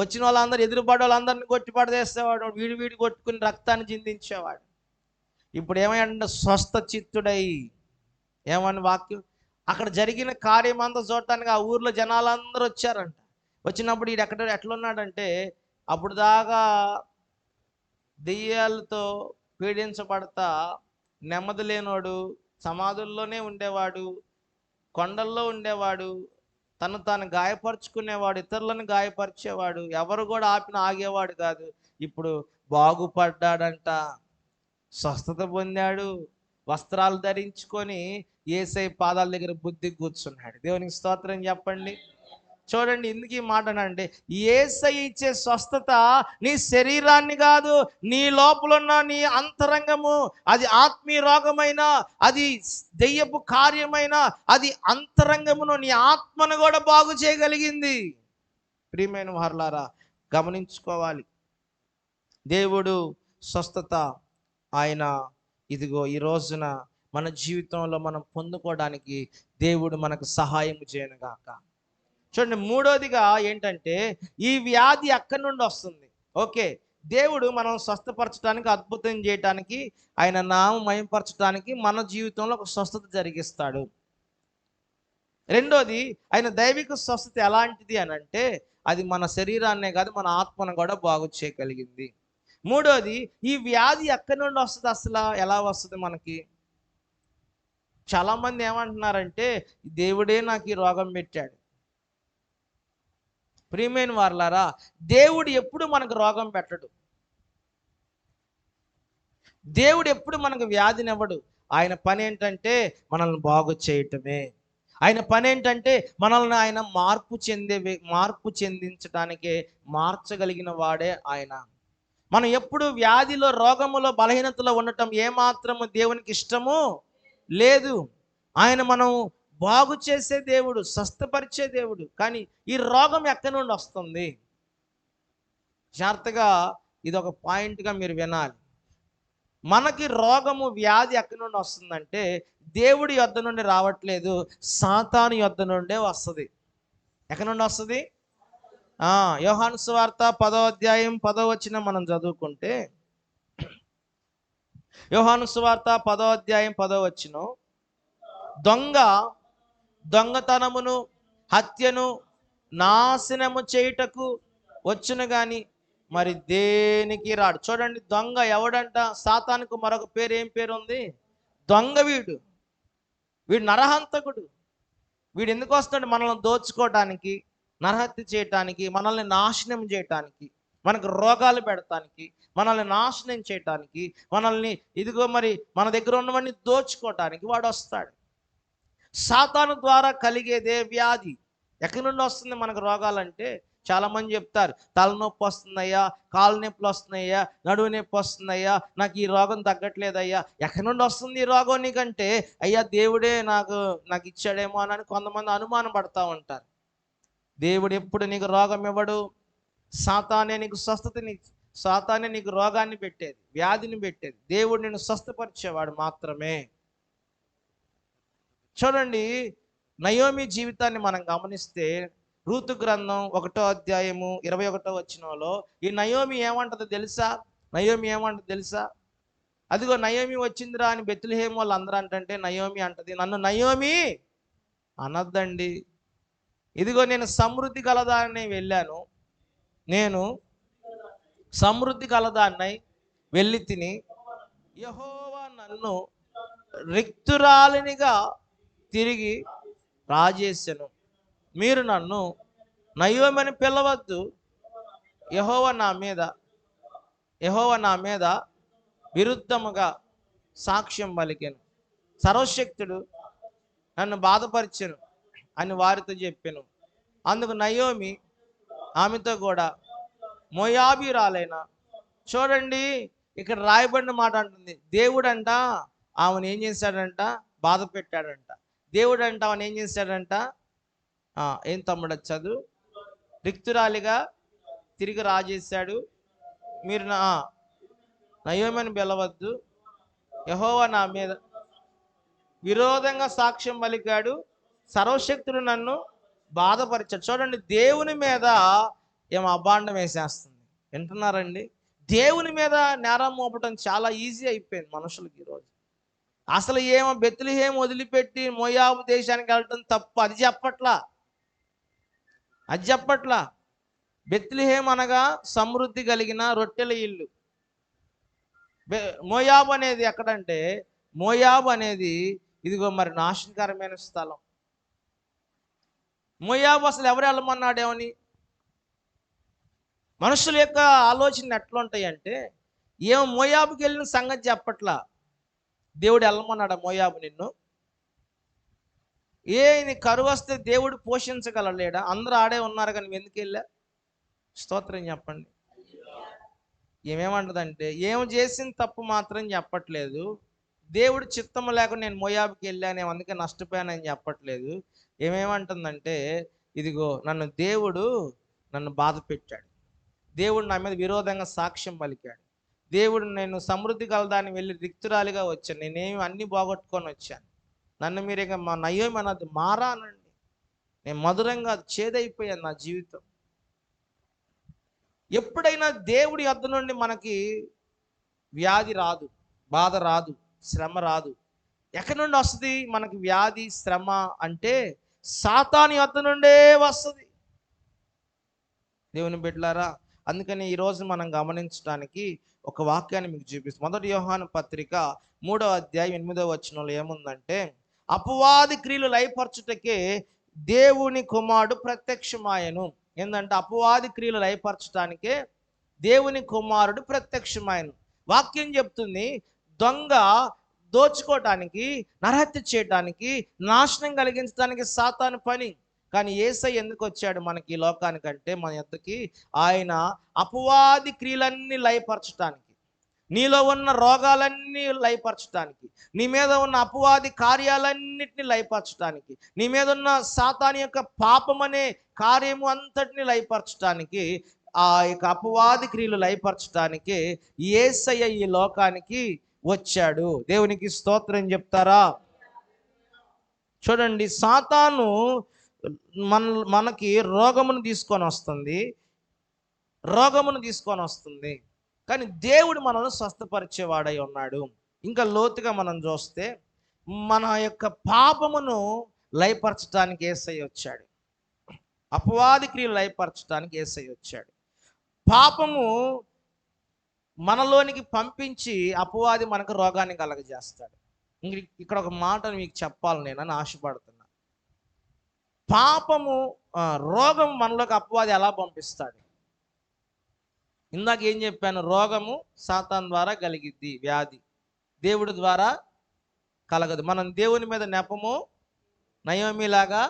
వచ్చిన వాళ్ళందరూ ఎదురుపడే వాళ్ళందరినీ కొట్టి పడదేసేవాడు, వీడి కొట్టుకుని రక్తాన్ని చిందించేవాడు. ఇప్పుడు ఏమయ్యాడంటే స్వస్థచిత్తుడై. ఏమని వాక్యం? అక్కడ జరిగిన కార్యం అంతా చూడటానికి ఆ ఊర్లో జనాలందరూ వచ్చారంట. వచ్చినప్పుడు వీడు ఎట్లున్నాడంటే, అప్పుడు దాకా దెయ్యాలతో పీడించబడతా నెమ్మది లేనోడు, సమాధుల్లోనే ఉండేవాడు, కొండల్లో ఉండేవాడు, తను తాను గాయపరుచుకునేవాడు, ఇతరులను గాయపరిచేవాడు, ఎవరు కూడా ఆగేవాడు కాదు. ఇప్పుడు బాగుపడ్డాడంట, స్వస్థత పొందాడు, వస్త్రాలు ధరించుకొని యేసయ్య పాదాల దగ్గర బుద్ధి కూర్చున్నాడు. దేవునికి స్తోత్రం చెప్పండి. చూడండి, ఎందుకు ఈ మాట అంటే, యేసయ్య ఇచ్చే స్వస్థత నీ శరీరాన్ని కాదు, నీ లోపల ఉన్న నీ అంతరంగము, అది ఆత్మీయ రోగమైన, అది దెయ్యపు కార్యమైన, అది అంతరంగమును నీ ఆత్మను కూడా బాగు చేయగలిగింది. ప్రియమైన వారలారా, గమనించుకోవాలి. దేవుడు స్వస్థత ఆయన ఇదిగో ఈ రోజున మన జీవితంలో మనం పొందుకోవడానికి దేవుడు మనకు సహాయం చేయనుగాక. చూడండి, మూడోదిగా ఏంటంటే ఈ వ్యాధి ఎక్కడి నుండి వస్తుంది. ఓకే, దేవుడు మనం స్వస్థపరచడానికి, అద్భుతం చేయటానికి, ఆయన నామం మహిమపరచడానికి మన జీవితంలో ఒక స్వస్థత జరిగిస్తాడు. రెండోది, ఆయన దైవిక స్వస్థత ఎలాంటిది అని అంటే అది మన శరీరాన్నే కాదు మన ఆత్మను కూడా బాగు చేయగలిగింది. మూడోది, ఈ వ్యాధి ఎక్కడి నుండి వస్తుంది, అసలు ఎలా వస్తుంది మనకి? చాలామంది ఏమంటున్నారంటే దేవుడే నాకు ఈ రోగం పెట్టాడు. ప్రియమైన వారలారా, దేవుడు ఎప్పుడు మనకు రోగం పెట్టడు. దేవుడు ఎప్పుడు మనకు వ్యాధినివ్వడు. ఆయన పని ఏంటంటే మనల్ని బాగు చేయటమే. ఆయన పని ఏంటంటే మనల్ని ఆయన మార్పు చెందించడానికే మార్చగలిగిన వాడే ఆయన. మనం ఎప్పుడు వ్యాధిలో, రోగములో, బలహీనతలో ఉండటం ఏమాత్రము దేవునికి ఇష్టము లేదు. ఆయన మనం బాగు చేసే దేవుడు, స్వస్థపరిచే దేవుడు. కానీ ఈ రోగం ఎక్కడి నుండి వస్తుంది? జాగ్రత్తగా ఇది ఒక పాయింట్గా మీరు వినాలి. మనకి రోగము, వ్యాధి ఎక్కడి నుండి వస్తుందంటే దేవుడి యొద్ద నుండి రావట్లేదు, సాతాను యొద్ద నుండే వస్తుంది. ఎక్కడి నుండి వస్తుంది? యోహాను సువార్త 10వ అధ్యాయం 10వ వచనం మనం చదువుకుంటే, యోహాను సువార్త 10వ అధ్యాయం 10వ వచనం, దొంగ దొంగతనమును, హత్యను, నాశనము చేయుటకు వచ్చును గాని మరి దేనికి రాడు. చూడండి, దొంగ ఎవడంట? సాతానుకు మరొక పేరు, ఏం పేరు ఉంది? దొంగ. వీడు నరహంతకుడు. వీడు ఎందుకు వస్తాడు? మనల్ని దోచుకోవటానికి, నరహత్య చేయటానికి, మనల్ని నాశనం చేయటానికి, మనకు రోగాలు పెడటానికి, మనల్ని నాశనం చేయటానికి, మనల్ని ఇదిగో మరి మన దగ్గర ఉన్నవన్నీ దోచుకోవటానికి వాడు వస్తాడు. సాతాను ద్వారా కలిగేదే వ్యాధి. ఎక్కడి నుండి వస్తుంది మనకు రోగాలంటే? చాలామంది చెప్తారు, తలనొప్పి వస్తుందయ్యా, కాలు నొప్పులు వస్తున్నాయ్యా, నడువు నొప్పి వస్తుందయ్యా, నాకు ఈ రోగం తగ్గట్లేదయ్యా. ఎక్కడి నుండి వస్తుంది ఈ రోగం నీకంటే? అయ్యా దేవుడే నాకు ఇచ్చాడేమో అని కొంతమంది అనుమానం పడతా ఉంటారు. దేవుడు ఎప్పుడు నీకు రోగం ఇవ్వడు. సాతానే నీకు సాతానే నీకు రోగాన్ని పెట్టేది, వ్యాధిని పెట్టేది. దేవుడు నిన్ను స్వస్థపరిచేవాడు మాత్రమే. చూడండి, నయోమి జీవితాన్ని మనం గమనిస్తే రూతు గ్రంథం 1వ అధ్యాయము 21వ వచనంలో ఈ నయోమి ఏమంటదో తెలుసా? అదిగో నయోమి వచ్చిందిరా అని బెత్లెహేము వాళ్ళు అందరూ అంటే నయోమి అంటది, నన్ను నయోమి అనద్దండి. ఇదిగో నేను సమృద్ధి కలదాన్ని వెళ్ళాను, నేను సమృద్ధి కలదాన్నై వెళ్ళి తిని యెహోవా నన్ను రిక్తురాలినిగా తిరిగి రాజేసెను. మీరు నన్ను నయోమని పిలవద్దు, యెహోవా నా మీద విరుద్ధముగా సాక్ష్యం పలికెను, సర్వశక్తుడు నన్ను బాధపరిచెను అని వారితో చెప్పాను. అందుకు నయోమి ఆమెతో కూడా మోయాబీరాలైన, చూడండి ఇక్కడ రాయబడిన మాట అంటుంది, దేవుడంట ఆమెను ఏం చేశాడంట? బాధ పెట్టాడంట. దేవుడంట ఆమెను ఏం చేశాడంట? ఏం తమ్ముడు చదువు? రిక్తురాలిగా తిరిగి రాజేశాడు. మీరు నయోమిని పిలవద్దు, యెహోవా నా మీద విరోధంగా సాక్ష్యం పలికాడు, సర్వశక్తుడు నన్ను బాధపరిచాడు. చూడండి, దేవుని మీద ఏమో అభాండం వేసేస్తుంది. వింటున్నారండి? దేవుని మీద నేరం మోపటం చాలా ఈజీ అయిపోయింది మనుషులకి ఈరోజు. అసలు ఏమో బెత్లెహేము వదిలిపెట్టి మోయాబు దేశానికి వెళ్ళటం తప్పు, అది చెప్పట్లా. బెత్లెహేము అనగా సమృద్ధి కలిగిన రొట్టెల ఇల్లు. మోయాబు అనేది ఎక్కడంటే, మోయాబు అనేది ఇదిగో మరి నాశనకరమైన స్థలం. మోయాబు అసలు ఎవరు వెళ్ళమన్నాడేమని? మనుషుల యొక్క ఆలోచన ఎట్లుంటాయంటే, ఏమో మోయాబుకి వెళ్ళిన సంగతి చెప్పట్లా. దేవుడు వెళ్ళమన్నాడా మోయాబు నిన్ను? నీ కరువు వస్తే దేవుడు పోషించగలలేడా? అందరూ ఆడే ఉన్నారు కానీ ఎందుకు వెళ్ళా? స్తోత్రం చెప్పండి. ఏమేమంటదంటే, ఏం చేసిన తప్పు మాత్రం చెప్పట్లేదు. దేవుడు చిత్తం లేకుండా నేను మోయాబుకి వెళ్ళాను, అందుకే నష్టపోయానని చెప్పట్లేదు. ఏమేమంటుందంటే, ఇదిగో నన్ను బాధ పెట్టాడు, దేవుడు నా మీద విరోధంగా సాక్ష్యం పలికాడు, దేవుడు నేను సమృద్ధి కలదాన్ని వెళ్ళి రిక్తురాలిగా వచ్చాను, నేనేమి అన్ని పోగొట్టుకొని వచ్చాను, నన్ను మీరు ఇక మా నయోమి అన్నది మారానండి. నేను మధురంగా చేదైపోయాను నా జీవితం. ఎప్పుడైనా దేవుడి యొద్ద నుండి మనకి వ్యాధి రాదు, బాధ రాదు, శ్రమ రాదు. ఎక్కడి నుండి వస్తుంది మనకి వ్యాధి శ్రమ అంటే? సాతాను యొద్ద నుండే వస్తుంది దేవుని బిడ్డలారా. అందుకని ఈరోజు మనం గమనించడానికి ఒక వాక్యాన్ని మీకు చూపిస్తాం. 1 యోహాను పత్రిక 3వ అధ్యాయం 8వ వచనంలో ఏముందంటే, అపవాది క్రియలు లయపరచుటకే దేవుని కుమారుడు ప్రత్యక్షమాయను. ఏంటంటే అపవాది క్రియలు లయపరచడానికే దేవుని కుమారుడు ప్రత్యక్షమాయను. వాక్యం చెప్తుంది, దొంగ దోచుకోవటానికి, నరహత్య చేయటానికి, నాశనం కలిగించడానికి సాతాను పని. కానీ యేసయ్య ఎందుకు వచ్చాడు మనకి ఈ లోకానికంటే, మన యొద్దకి? ఆయన అపవాది క్రియలన్నీ లయపరచటానికి, నీలో ఉన్న రోగాలన్నీ లయపరచటానికి, నీ మీద ఉన్న అపవాది కార్యాలన్నిటిని లయపరచటానికి, నీ మీద ఉన్న సాతాను యొక్క పాపం అనే కార్యము అంతటిని లయపరచటానికి, ఆ యొక్క అపవాది క్రియలు లయపరచటానికి యేసయ్య ఈ లోకానికి వచ్చాడు. దేవునికి స్తోత్రం చెప్తారా? చూడండి, సాతాను మనకి రోగమును తీసుకొని వస్తుంది, కానీ దేవుడు మనల్ని స్వస్థపరిచేవాడై ఉన్నాడు. ఇంకా లోతుగా మనం చూస్తే, మన యొక్క పాపమును లయపరచడానికి యేసయ్య వచ్చాడు. అపవాది క్రియలు లయపరచడానికి యేసయ్య వచ్చాడు. పాపము మనలోనికి పంపించి అపవాది మనకు రోగాన్ని కలగజేస్తాడు. ఇక్కడ ఒక మాట మీకు చెప్పాలి నేను ఆశపడుతున్నా. పాపము రోగం మనలోకి అపవాది ఎలా పంపిస్తాడు? ఇందాక ఏం చెప్పాను? రోగము సాతాను ద్వారా కలిగిద్ది, వ్యాధి దేవుడి ద్వారా కలగదు. మనం దేవుని మీద నెపము నయోమిలాగా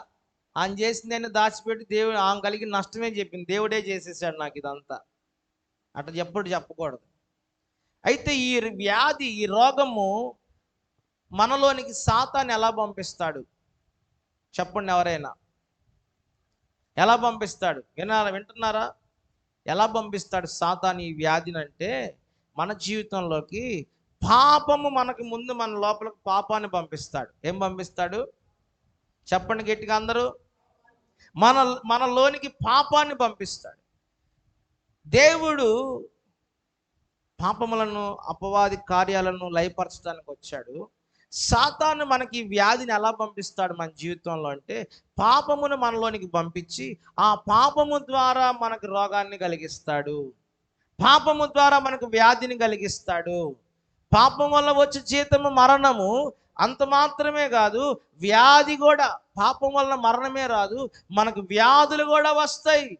ఆయన చేసిందని దాచిపెట్టి దేవుడు ఆమె కలిగిన నష్టమే చెప్పింది. దేవుడే చేసేసాడు నాకు ఇదంతా, అట్లా ఎప్పుడు చెప్పకూడదు. అయితే ఈ వ్యాధి, ఈ రోగము మనలోనికి సాతాను ఎలా పంపిస్తాడు చెప్పండి ఎవరైనా? ఎలా పంపిస్తాడు? వింటున్నారా? ఎలా పంపిస్తాడు సాతాను ఈ వ్యాధిని అంటే, మన జీవితంలోకి పాపము, మనకి ముందు మన లోపలికి పాపాన్ని పంపిస్తాడు. ఏం పంపిస్తాడు చెప్పండి గట్టిగా అందరూ? మనలోనికి పాపాన్ని పంపిస్తాడు. దేవుడు పాపములను, అపవాది కార్యాలను లయపరచడానికి వచ్చాడు. సాతాను మనకి వ్యాధిని ఎలా పంపిస్తాడు మన జీవితంలో అంటే, పాపమును మనలోనికి పంపించి ఆ పాపము ద్వారా మనకు రోగాన్ని కలిగిస్తాడు, పాపము ద్వారా మనకు వ్యాధిని కలిగిస్తాడు. పాపం వల్ల వచ్చే జీతము మరణము. అంత మాత్రమే కాదు, వ్యాధి కూడా. పాపం వల్ల మరణమే రాదు, మనకు వ్యాధులు కూడా వస్తాయి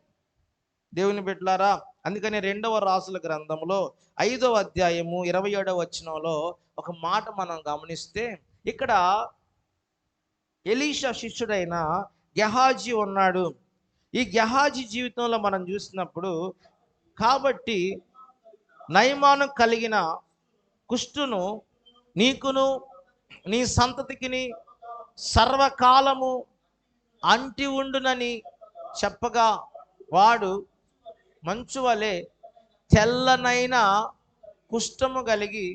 దేవుని బిడ్డలారా. అందుకని 2వ రాసుల గ్రంథంలో 5వ అధ్యాయము 27వ వచనంలో ఒక మాట మనం గమనిస్తే, ఇక్కడ ఎలీషా శిష్యుడైన గెహాజీ ఉన్నాడు. ఈ గెహాజీ జీవితంలో మనం చూసినప్పుడు, కాబట్టి నయమాను కలిగిన కుష్టును నీకును నీ సంతతికిని సర్వకాలము అంటి ఉండునని చెప్పగా, వాడు మంచు వలె తెల్లనైన కుష్ఠము కలిగి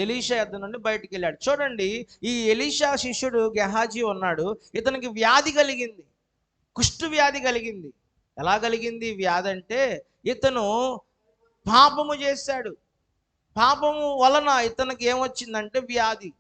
ఎలీషా యొద్ద నుండి బయటికి వెళ్ళాడు. చూడండి, ఈ ఎలీషా శిష్యుడు గెహాజీ ఉన్నాడు. ఇతనికి వ్యాధి కలిగింది, కుష్టు వ్యాధి కలిగింది. ఎలా కలిగింది వ్యాధి అంటే, ఇతను పాపము చేశాడు. పాపము వలన ఇతనికి ఏమొచ్చిందంటే వ్యాధి.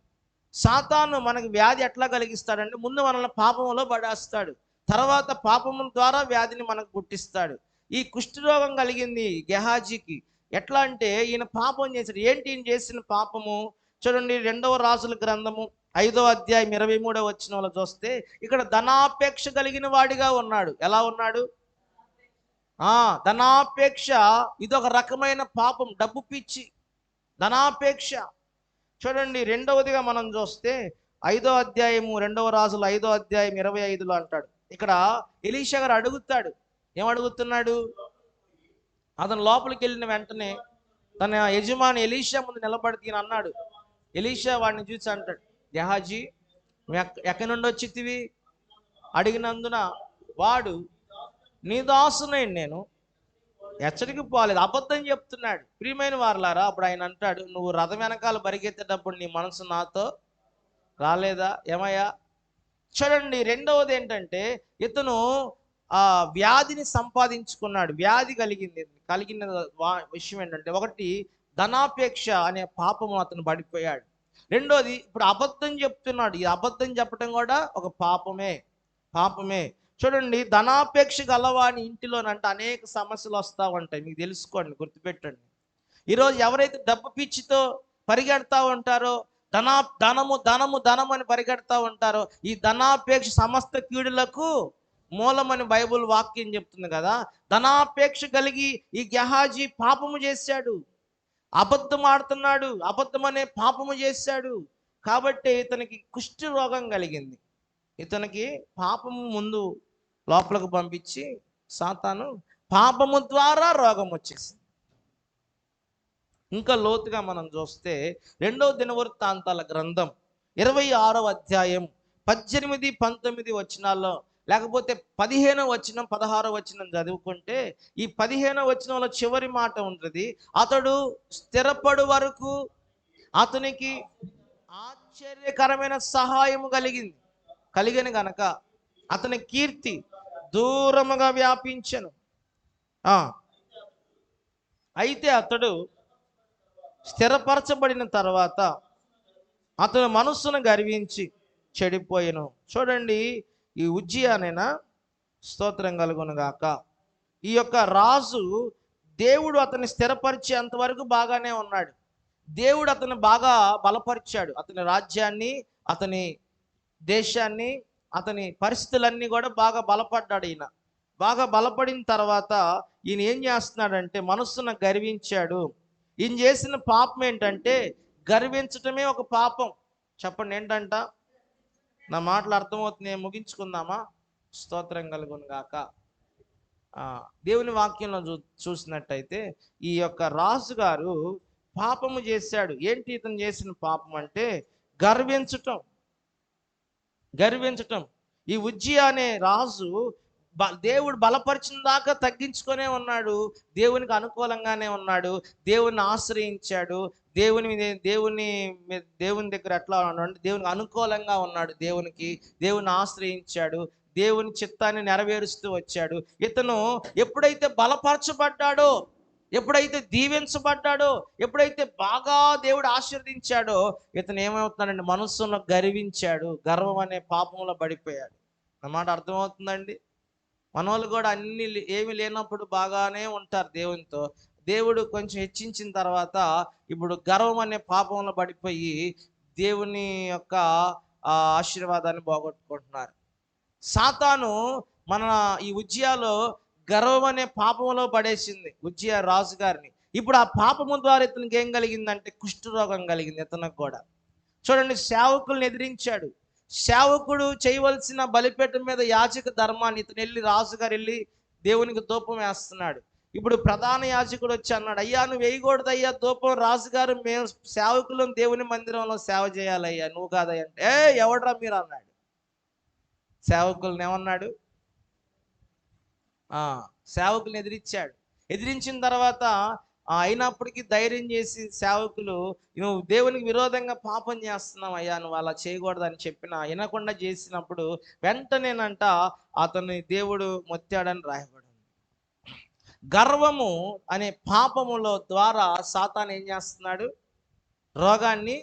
సాతాను మనకు వ్యాధి ఎట్లా కలిగిస్తాడంటే, ముందు మనల్ని పాపములో పడేస్తాడు, తర్వాత పాపము ద్వారా వ్యాధిని మనకు పుట్టిస్తాడు. ఈ కుష్ఠరోగం కలిగింది గెహాజీకి. ఎట్లా అంటే, ఈయన పాపం చేశాడు. ఏంటి ఈయన చేసిన పాపము? చూడండి, 2వ రాజుల గ్రంథము 5వ అధ్యాయం 23వ వచనంలో చూస్తే, ఇక్కడ ధనాపేక్ష కలిగిన వాడిగా ఉన్నాడు. ఎలా ఉన్నాడు? ధనాపేక్ష. ఇదొక రకమైన పాపం, డబ్బు పిచ్చి, ధనాపేక్ష. చూడండి, రెండవదిగా మనం చూస్తే 5వ అధ్యాయము 2వ రాజులు 5వ అధ్యాయం 25లో అంటాడు. ఇక్కడ ఎలీషా గారు అడుగుతాడు. ఏమడుగుతున్నాడు? అతను లోపలికి వెళ్ళిన వెంటనే తన యజమాని ఎలీషా ముందు నిలబడితే అన్నాడు. ఎలీషా వాడిని చూసి అంటాడు, గెహాజీ ఎక్కడి నుండి వచ్చితివి అడిగినందున వాడు, నీ దాసునైన నేను ఎచ్చడికి పోలేదు, అబద్ధం చెప్తున్నాడు. ప్రియమైన వారలారా, అప్పుడు ఆయన అంటాడు, నువ్వు రథం వెనకాల పరిగెత్తేటప్పుడు నీ మనసు నాతో రాలేదా? ఏమయ్యా, చూడండి, రెండవది ఏంటంటే ఇతను ఆ వ్యాధిని సంపాదించుకున్నాడు. వ్యాధి కలిగిన విషయం ఏంటంటే, ఒకటి ధనాపేక్ష అనే పాపము అతను పడిపోయాడు. రెండోది ఇప్పుడు అబద్ధం చెప్తున్నాడు. ఈ అబద్ధం చెప్పడం కూడా ఒక పాపమే. చూడండి, ధనాపేక్ష గలవాని ఇంటిలోనంటే అనేక సమస్యలు వస్తూ ఉంటాయి. మీకు తెలుసుకోండి, గుర్తుపెట్టండి. ఈరోజు ఎవరైతే డబ్బు పిచ్చితో పరిగెడతా ఉంటారో, ధనము అని పరిగెడతా ఉంటారో, ఈ ధనాపేక్ష సమస్త కీడులకు మూలమని బైబుల్ వాక్యం చెప్తుంది కదా. ధనాపేక్ష కలిగి ఈ గెహాజీ పాపము చేశాడు, అబద్ధం ఆడుతున్నాడు, అబద్ధం అనే పాపము చేశాడు. కాబట్టి ఇతనికి కుష్ఠ రోగం కలిగింది. ఇతనికి పాపము ముందు లోపలికి పంపించి సాతాను పాపము ద్వారా రోగం వచ్చేసింది. ఇంకా లోతుగా మనం చూస్తే 2వ దినవృత్తాంతాల గ్రంథం 26వ అధ్యాయం 18, 19 వచనాల్లో, లేకపోతే 15వ వచనం 16వ వచనం చదువుకుంటే, ఈ 15వ వచనంలో చివరి మాట ఉంటుంది, అతడు స్థిరపడు వరకు అతనికి ఆశ్చర్యకరమైన సహాయము కలిగిన గనక అతని కీర్తి దూరముగా వ్యాపించెను. అయితే అతడు స్థిరపరచబడిన తర్వాత అతను మనస్సును గర్వించి చెడిపోయెను. చూడండి, ఈ ఉజ్జియానేనా, స్తోత్రం కలుగును గాక. ఈ యొక్క రాజు దేవుడు అతన్ని స్థిరపరిచేంత వరకు బాగానే ఉన్నాడు. దేవుడు అతను బాగా బలపరిచాడు. అతని రాజ్యాన్ని, అతని దేశాన్ని, అతని పరిస్థితులన్నీ కూడా బాగా బలపడ్డాడు. ఈయన బాగా బలపడిన తర్వాత ఈయన ఏం చేస్తున్నాడంటే మనస్సును గర్వించాడు. ఈయన చేసిన పాపం ఏంటంటే, గర్వించటమే ఒక పాపం. చెప్పండి ఏంటంట? నా మాటలు అర్థమవుతుంది, ముగించుకుందామా? స్తోత్రం కలుగును గాక. దేవుని వాక్యంలో చూసినట్టయితే ఈ యొక్క రాజు గారు పాపము చేశాడు. ఏంటి ఇతను చేసిన పాపం అంటే గర్వించటం. ఈ ఉజ్జియా అనే రాజు దేవుడు బలపరిచిన దాకా తగ్గించుకొనే ఉన్నాడు, దేవునికి అనుకూలంగానే ఉన్నాడు, దేవుని ఆశ్రయించాడు, దేవుని దగ్గర ఎట్లా ఉన్నాడు, దేవునికి అనుకూలంగా ఉన్నాడు, దేవుని ఆశ్రయించాడు, దేవుని చిత్తాన్ని నెరవేరుస్తూ వచ్చాడు. ఇతను ఎప్పుడైతే బలపరచబడ్డాడో, ఎప్పుడైతే దీవించబడ్డాడో, ఎప్పుడైతే బాగా దేవుడు ఆశీర్వదించాడో, ఇతను ఏమవుతున్నాడంటే మనస్సులో గర్వించాడు, గర్వం అనే పాపంలో పడిపోయాడు. అన్నమాట అర్థమవుతుందండి? మనోళ్ళు కూడా అన్ని ఏమి లేనప్పుడు బాగానే ఉంటారు దేవునితో. దేవుడు కొంచెం హెచ్చించిన తర్వాత ఇప్పుడు గర్వం అనే పాపంలో పడిపోయి దేవుని యొక్క ఆశీర్వాదాన్ని పోగొట్టుకుంటున్నారు. సాతాను ఈ ఉజ్జియాలో గర్వం అనే పాపంలో పడేసింది ఉజ్జియా రాజు గారిని. ఇప్పుడు ఆ పాపము ద్వారా ఇతనికి ఏం కలిగిందంటే కుష్ఠరోగం కలిగింది ఇతనికి కూడా. చూడండి, సేవకుల్ని ఎదిరించాడు. సేవకుడు చేయవలసిన బలిపీఠం మీద యాజక ధర్మాన్ని ఇతను రాజుగారు వెళ్ళి దేవునికి ధూపం వేస్తున్నాడు. ఇప్పుడు ప్రధాన యాజకుడు వచ్చి అన్నాడు, అయ్యా నువ్వు వేయకూడదు అయ్యా ధూపం, రాజుగారు మేము సేవకులను దేవుని మందిరంలో సేవ చేయాలయ్యా, నువ్వు కాదయ్యా అంటే, ఎవడ్రా మీరు అన్నాడు. సేవకులను ఏమన్నాడు? సేవకులను ఎదిరించిన తర్వాత అయినప్పటికీ ధైర్యం చేసి సేవకులు, నువ్వు దేవునికి విరోధంగా పాపం చేస్తున్నావు అయ్యా, నువ్వు అలా చేయకూడదని చెప్పిన వినకుండా చేసినప్పుడు వెంటనేనంట అతన్ని దేవుడు మొత్తాడని రాయబడింది. గర్వము అనే పాపములో ద్వారా సాతాను ఏం చేస్తున్నాడు? రోగాన్ని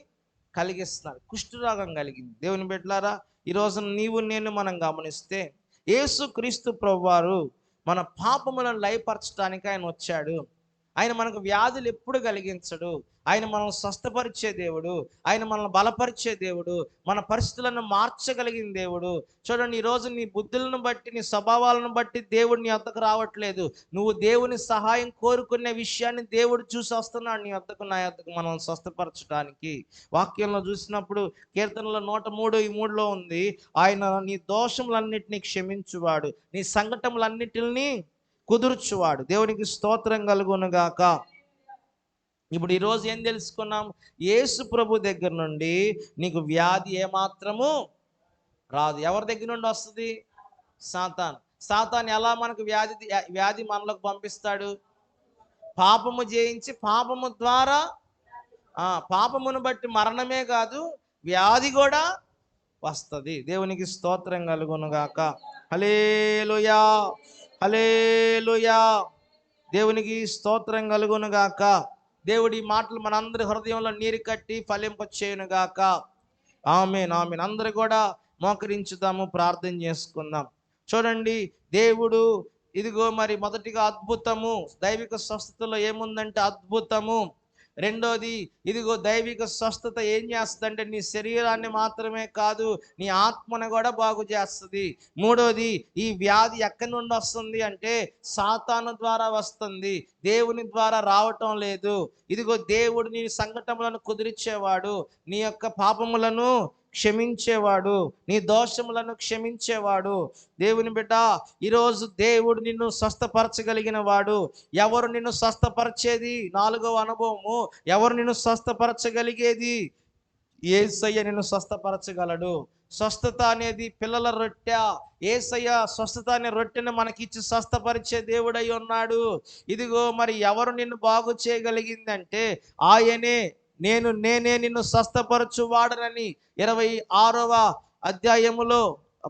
కలిగిస్తున్నాడు. కుష్ఠరోగం కలిగింది. దేవుని బిడ్డలారా, ఈరోజు నీవు నేను మనం గమనిస్తే యేసుక్రీస్తు ప్రభువారు మన పాపములను లయపరచడానికి ఆయన వచ్చాడు. ఆయన మనకు వ్యాధులు ఎప్పుడు కలిగించడు. ఆయన మనం స్వస్థపరిచే దేవుడు, ఆయన మనల్ని బలపరిచే దేవుడు, మన పరిస్థితులను మార్చగలిగిన దేవుడు. చూడండి, ఈరోజు నీ బుద్ధులను బట్టి, నీ స్వభావాలను బట్టి దేవుడు నీ వద్దకు రావట్లేదు. నువ్వు దేవుని సహాయం కోరుకునే విషయాన్ని దేవుడు చూసి వస్తున్నాడు నీ వద్దకు, నా వద్దకు మనం స్వస్థపరచడానికి. వాక్యంలో చూసినప్పుడు కీర్తనలో 103:3 ఉంది, ఆయన నీ దోషములన్నిటినీ క్షమించువాడు, నీ సంకటములన్నిటిని కుదుర్చువాడు. దేవునికి స్తోత్రం కలుగునుగాక. ఇప్పుడు ఈరోజు ఏం తెలుసుకున్నాం? యేసు ప్రభు దగ్గర నుండి నీకు వ్యాధి ఏమాత్రము రాదు. ఎవరి దగ్గర నుండి వస్తుంది? సాతాను ఎలా మనకు వ్యాధి మనలోకి పంపిస్తాడు? పాపము చేయించి, పాపము ద్వారా పాపమును బట్టి మరణమే కాదు వ్యాధి కూడా వస్తుంది. దేవునికి స్తోత్రం కలుగునుగాక. హల్లెలూయా, హల్లెలూయా. దేవునికి స్తోత్రం కలుగునుగాక. దేవుడి మాటలు మనందరి హృదయంలో నీరు కట్టి ఫలింపచేయునుగాక. ఆమేన్, ఆమేన్. అందరూ కూడా మోకరించుదాము, ప్రార్థన చేసుకుందాం. చూడండి, దేవుడు ఇదిగో మరి మొదటిగా అద్భుతము, దైవిక స్వస్థతలో ఏముందంటే అద్భుతము. రెండోది, ఇదిగో దైవిక స్వస్థత ఏం చేస్తుందంటే నీ శరీరాన్ని మాత్రమే కాదు, నీ ఆత్మను కూడా బాగు చేస్తుంది. మూడోది, ఈ వ్యాధి ఎక్కడి నుండి వస్తుంది అంటే సాతాను ద్వారా వస్తుంది, దేవుని ద్వారా రావటం లేదు. ఇదిగో దేవుడు నీ సంకటములను కుదిర్చేవాడు, నీ యొక్క పాపములను క్షమించేవాడు, నీ దోషములను క్షమించేవాడు. దేవుని బిడ్డ, ఈరోజు దేవుడు నిన్ను స్వస్థపరచగలిగిన వాడు. ఎవరు నిన్ను స్వస్థపరిచేది? నాలుగవ అనుభవము, ఎవరు నిన్ను స్వస్థపరచగలిగేది? యేసయ్య నిన్ను స్వస్థపరచగలడు. స్వస్థత అనేది పిల్లల రొట్టె. యేసయ్య స్వస్థత అనే రొట్టెను మనకిచ్చి స్వస్థపరిచే దేవుడై ఉన్నాడు. ఇదిగో మరి ఎవరు నిన్ను బాగు చేయగలిగిందంటే ఆయనే. నేనే నిన్ను స్వస్థపరచువాడనని 26వ అధ్యాయములో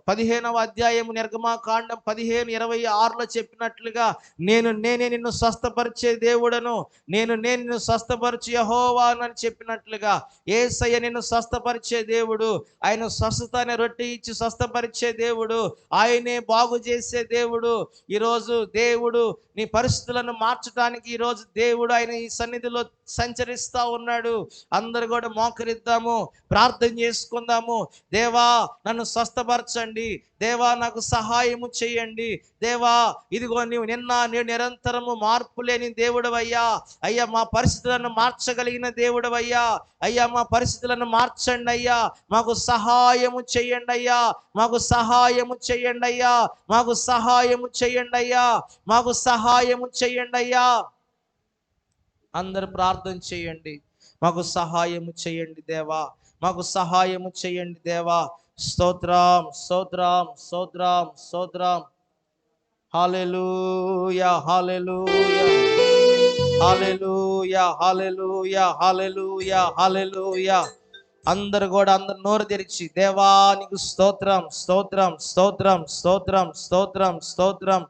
15వ అధ్యాయము నిర్గమాకాండం 15:26లో చెప్పినట్లుగా నేనే నిన్ను స్వస్థపరిచే దేవుడను, నేనే నిన్ను స్వస్థపరిచే యెహోవానని చెప్పినట్లుగా యేసయ్య నిన్ను స్వస్థపరిచే దేవుడు. ఆయన స్వస్థత అనే రొట్టె ఇచ్చి స్వస్థపరిచే దేవుడు, ఆయనే బాగు చేసే దేవుడు. ఈరోజు దేవుడు నీ పరిస్థితులను మార్చడానికి ఈరోజు దేవుడు ఆయన ఈ సన్నిధిలో సంచరిస్తూ ఉన్నాడు. అందరూ కూడా మోకరిద్దాము, ప్రార్థన చేసుకుందాము. దేవా నన్ను స్వస్థపరచండి, దేవా నాకు సహాయము చేయండి. దేవా ఇదిగో నీవు నిన్న నేను నిరంతరము మార్పు లేని దేవుడవయ్యా. అయ్యా మా పరిస్థితులను మార్చగలిగిన దేవుడవయ్యా. అయ్యా మా పరిస్థితులను మార్చండి అయ్యా, మాకు సహాయము చేయండి అయ్యా, మాకు సహాయము చేయండి అయ్యా, మాకు సహాయము చేయండి అయ్యా, మాకు సహాయము చేయండి అయ్యా. అందరు ప్రార్థన చేయండి. మాకు సహాయము చేయండి దేవా, మాకు సహాయము చేయండి దేవా. స్తోత్రం, స్తోత్రం, స్తోత్రం, స్తోత్రం. హల్లెలూయా, హల్లెలూయా, హల్లెలూయా, హల్లెలూయా, హల్లెలూయా, హల్లెలూయా. అందరు నోరు తెరిచి దేవా నీకు స్తోత్రం, స్తోత్రం, స్తోత్రం, స్తోత్రం, స్తోత్రం, స్తోత్రం.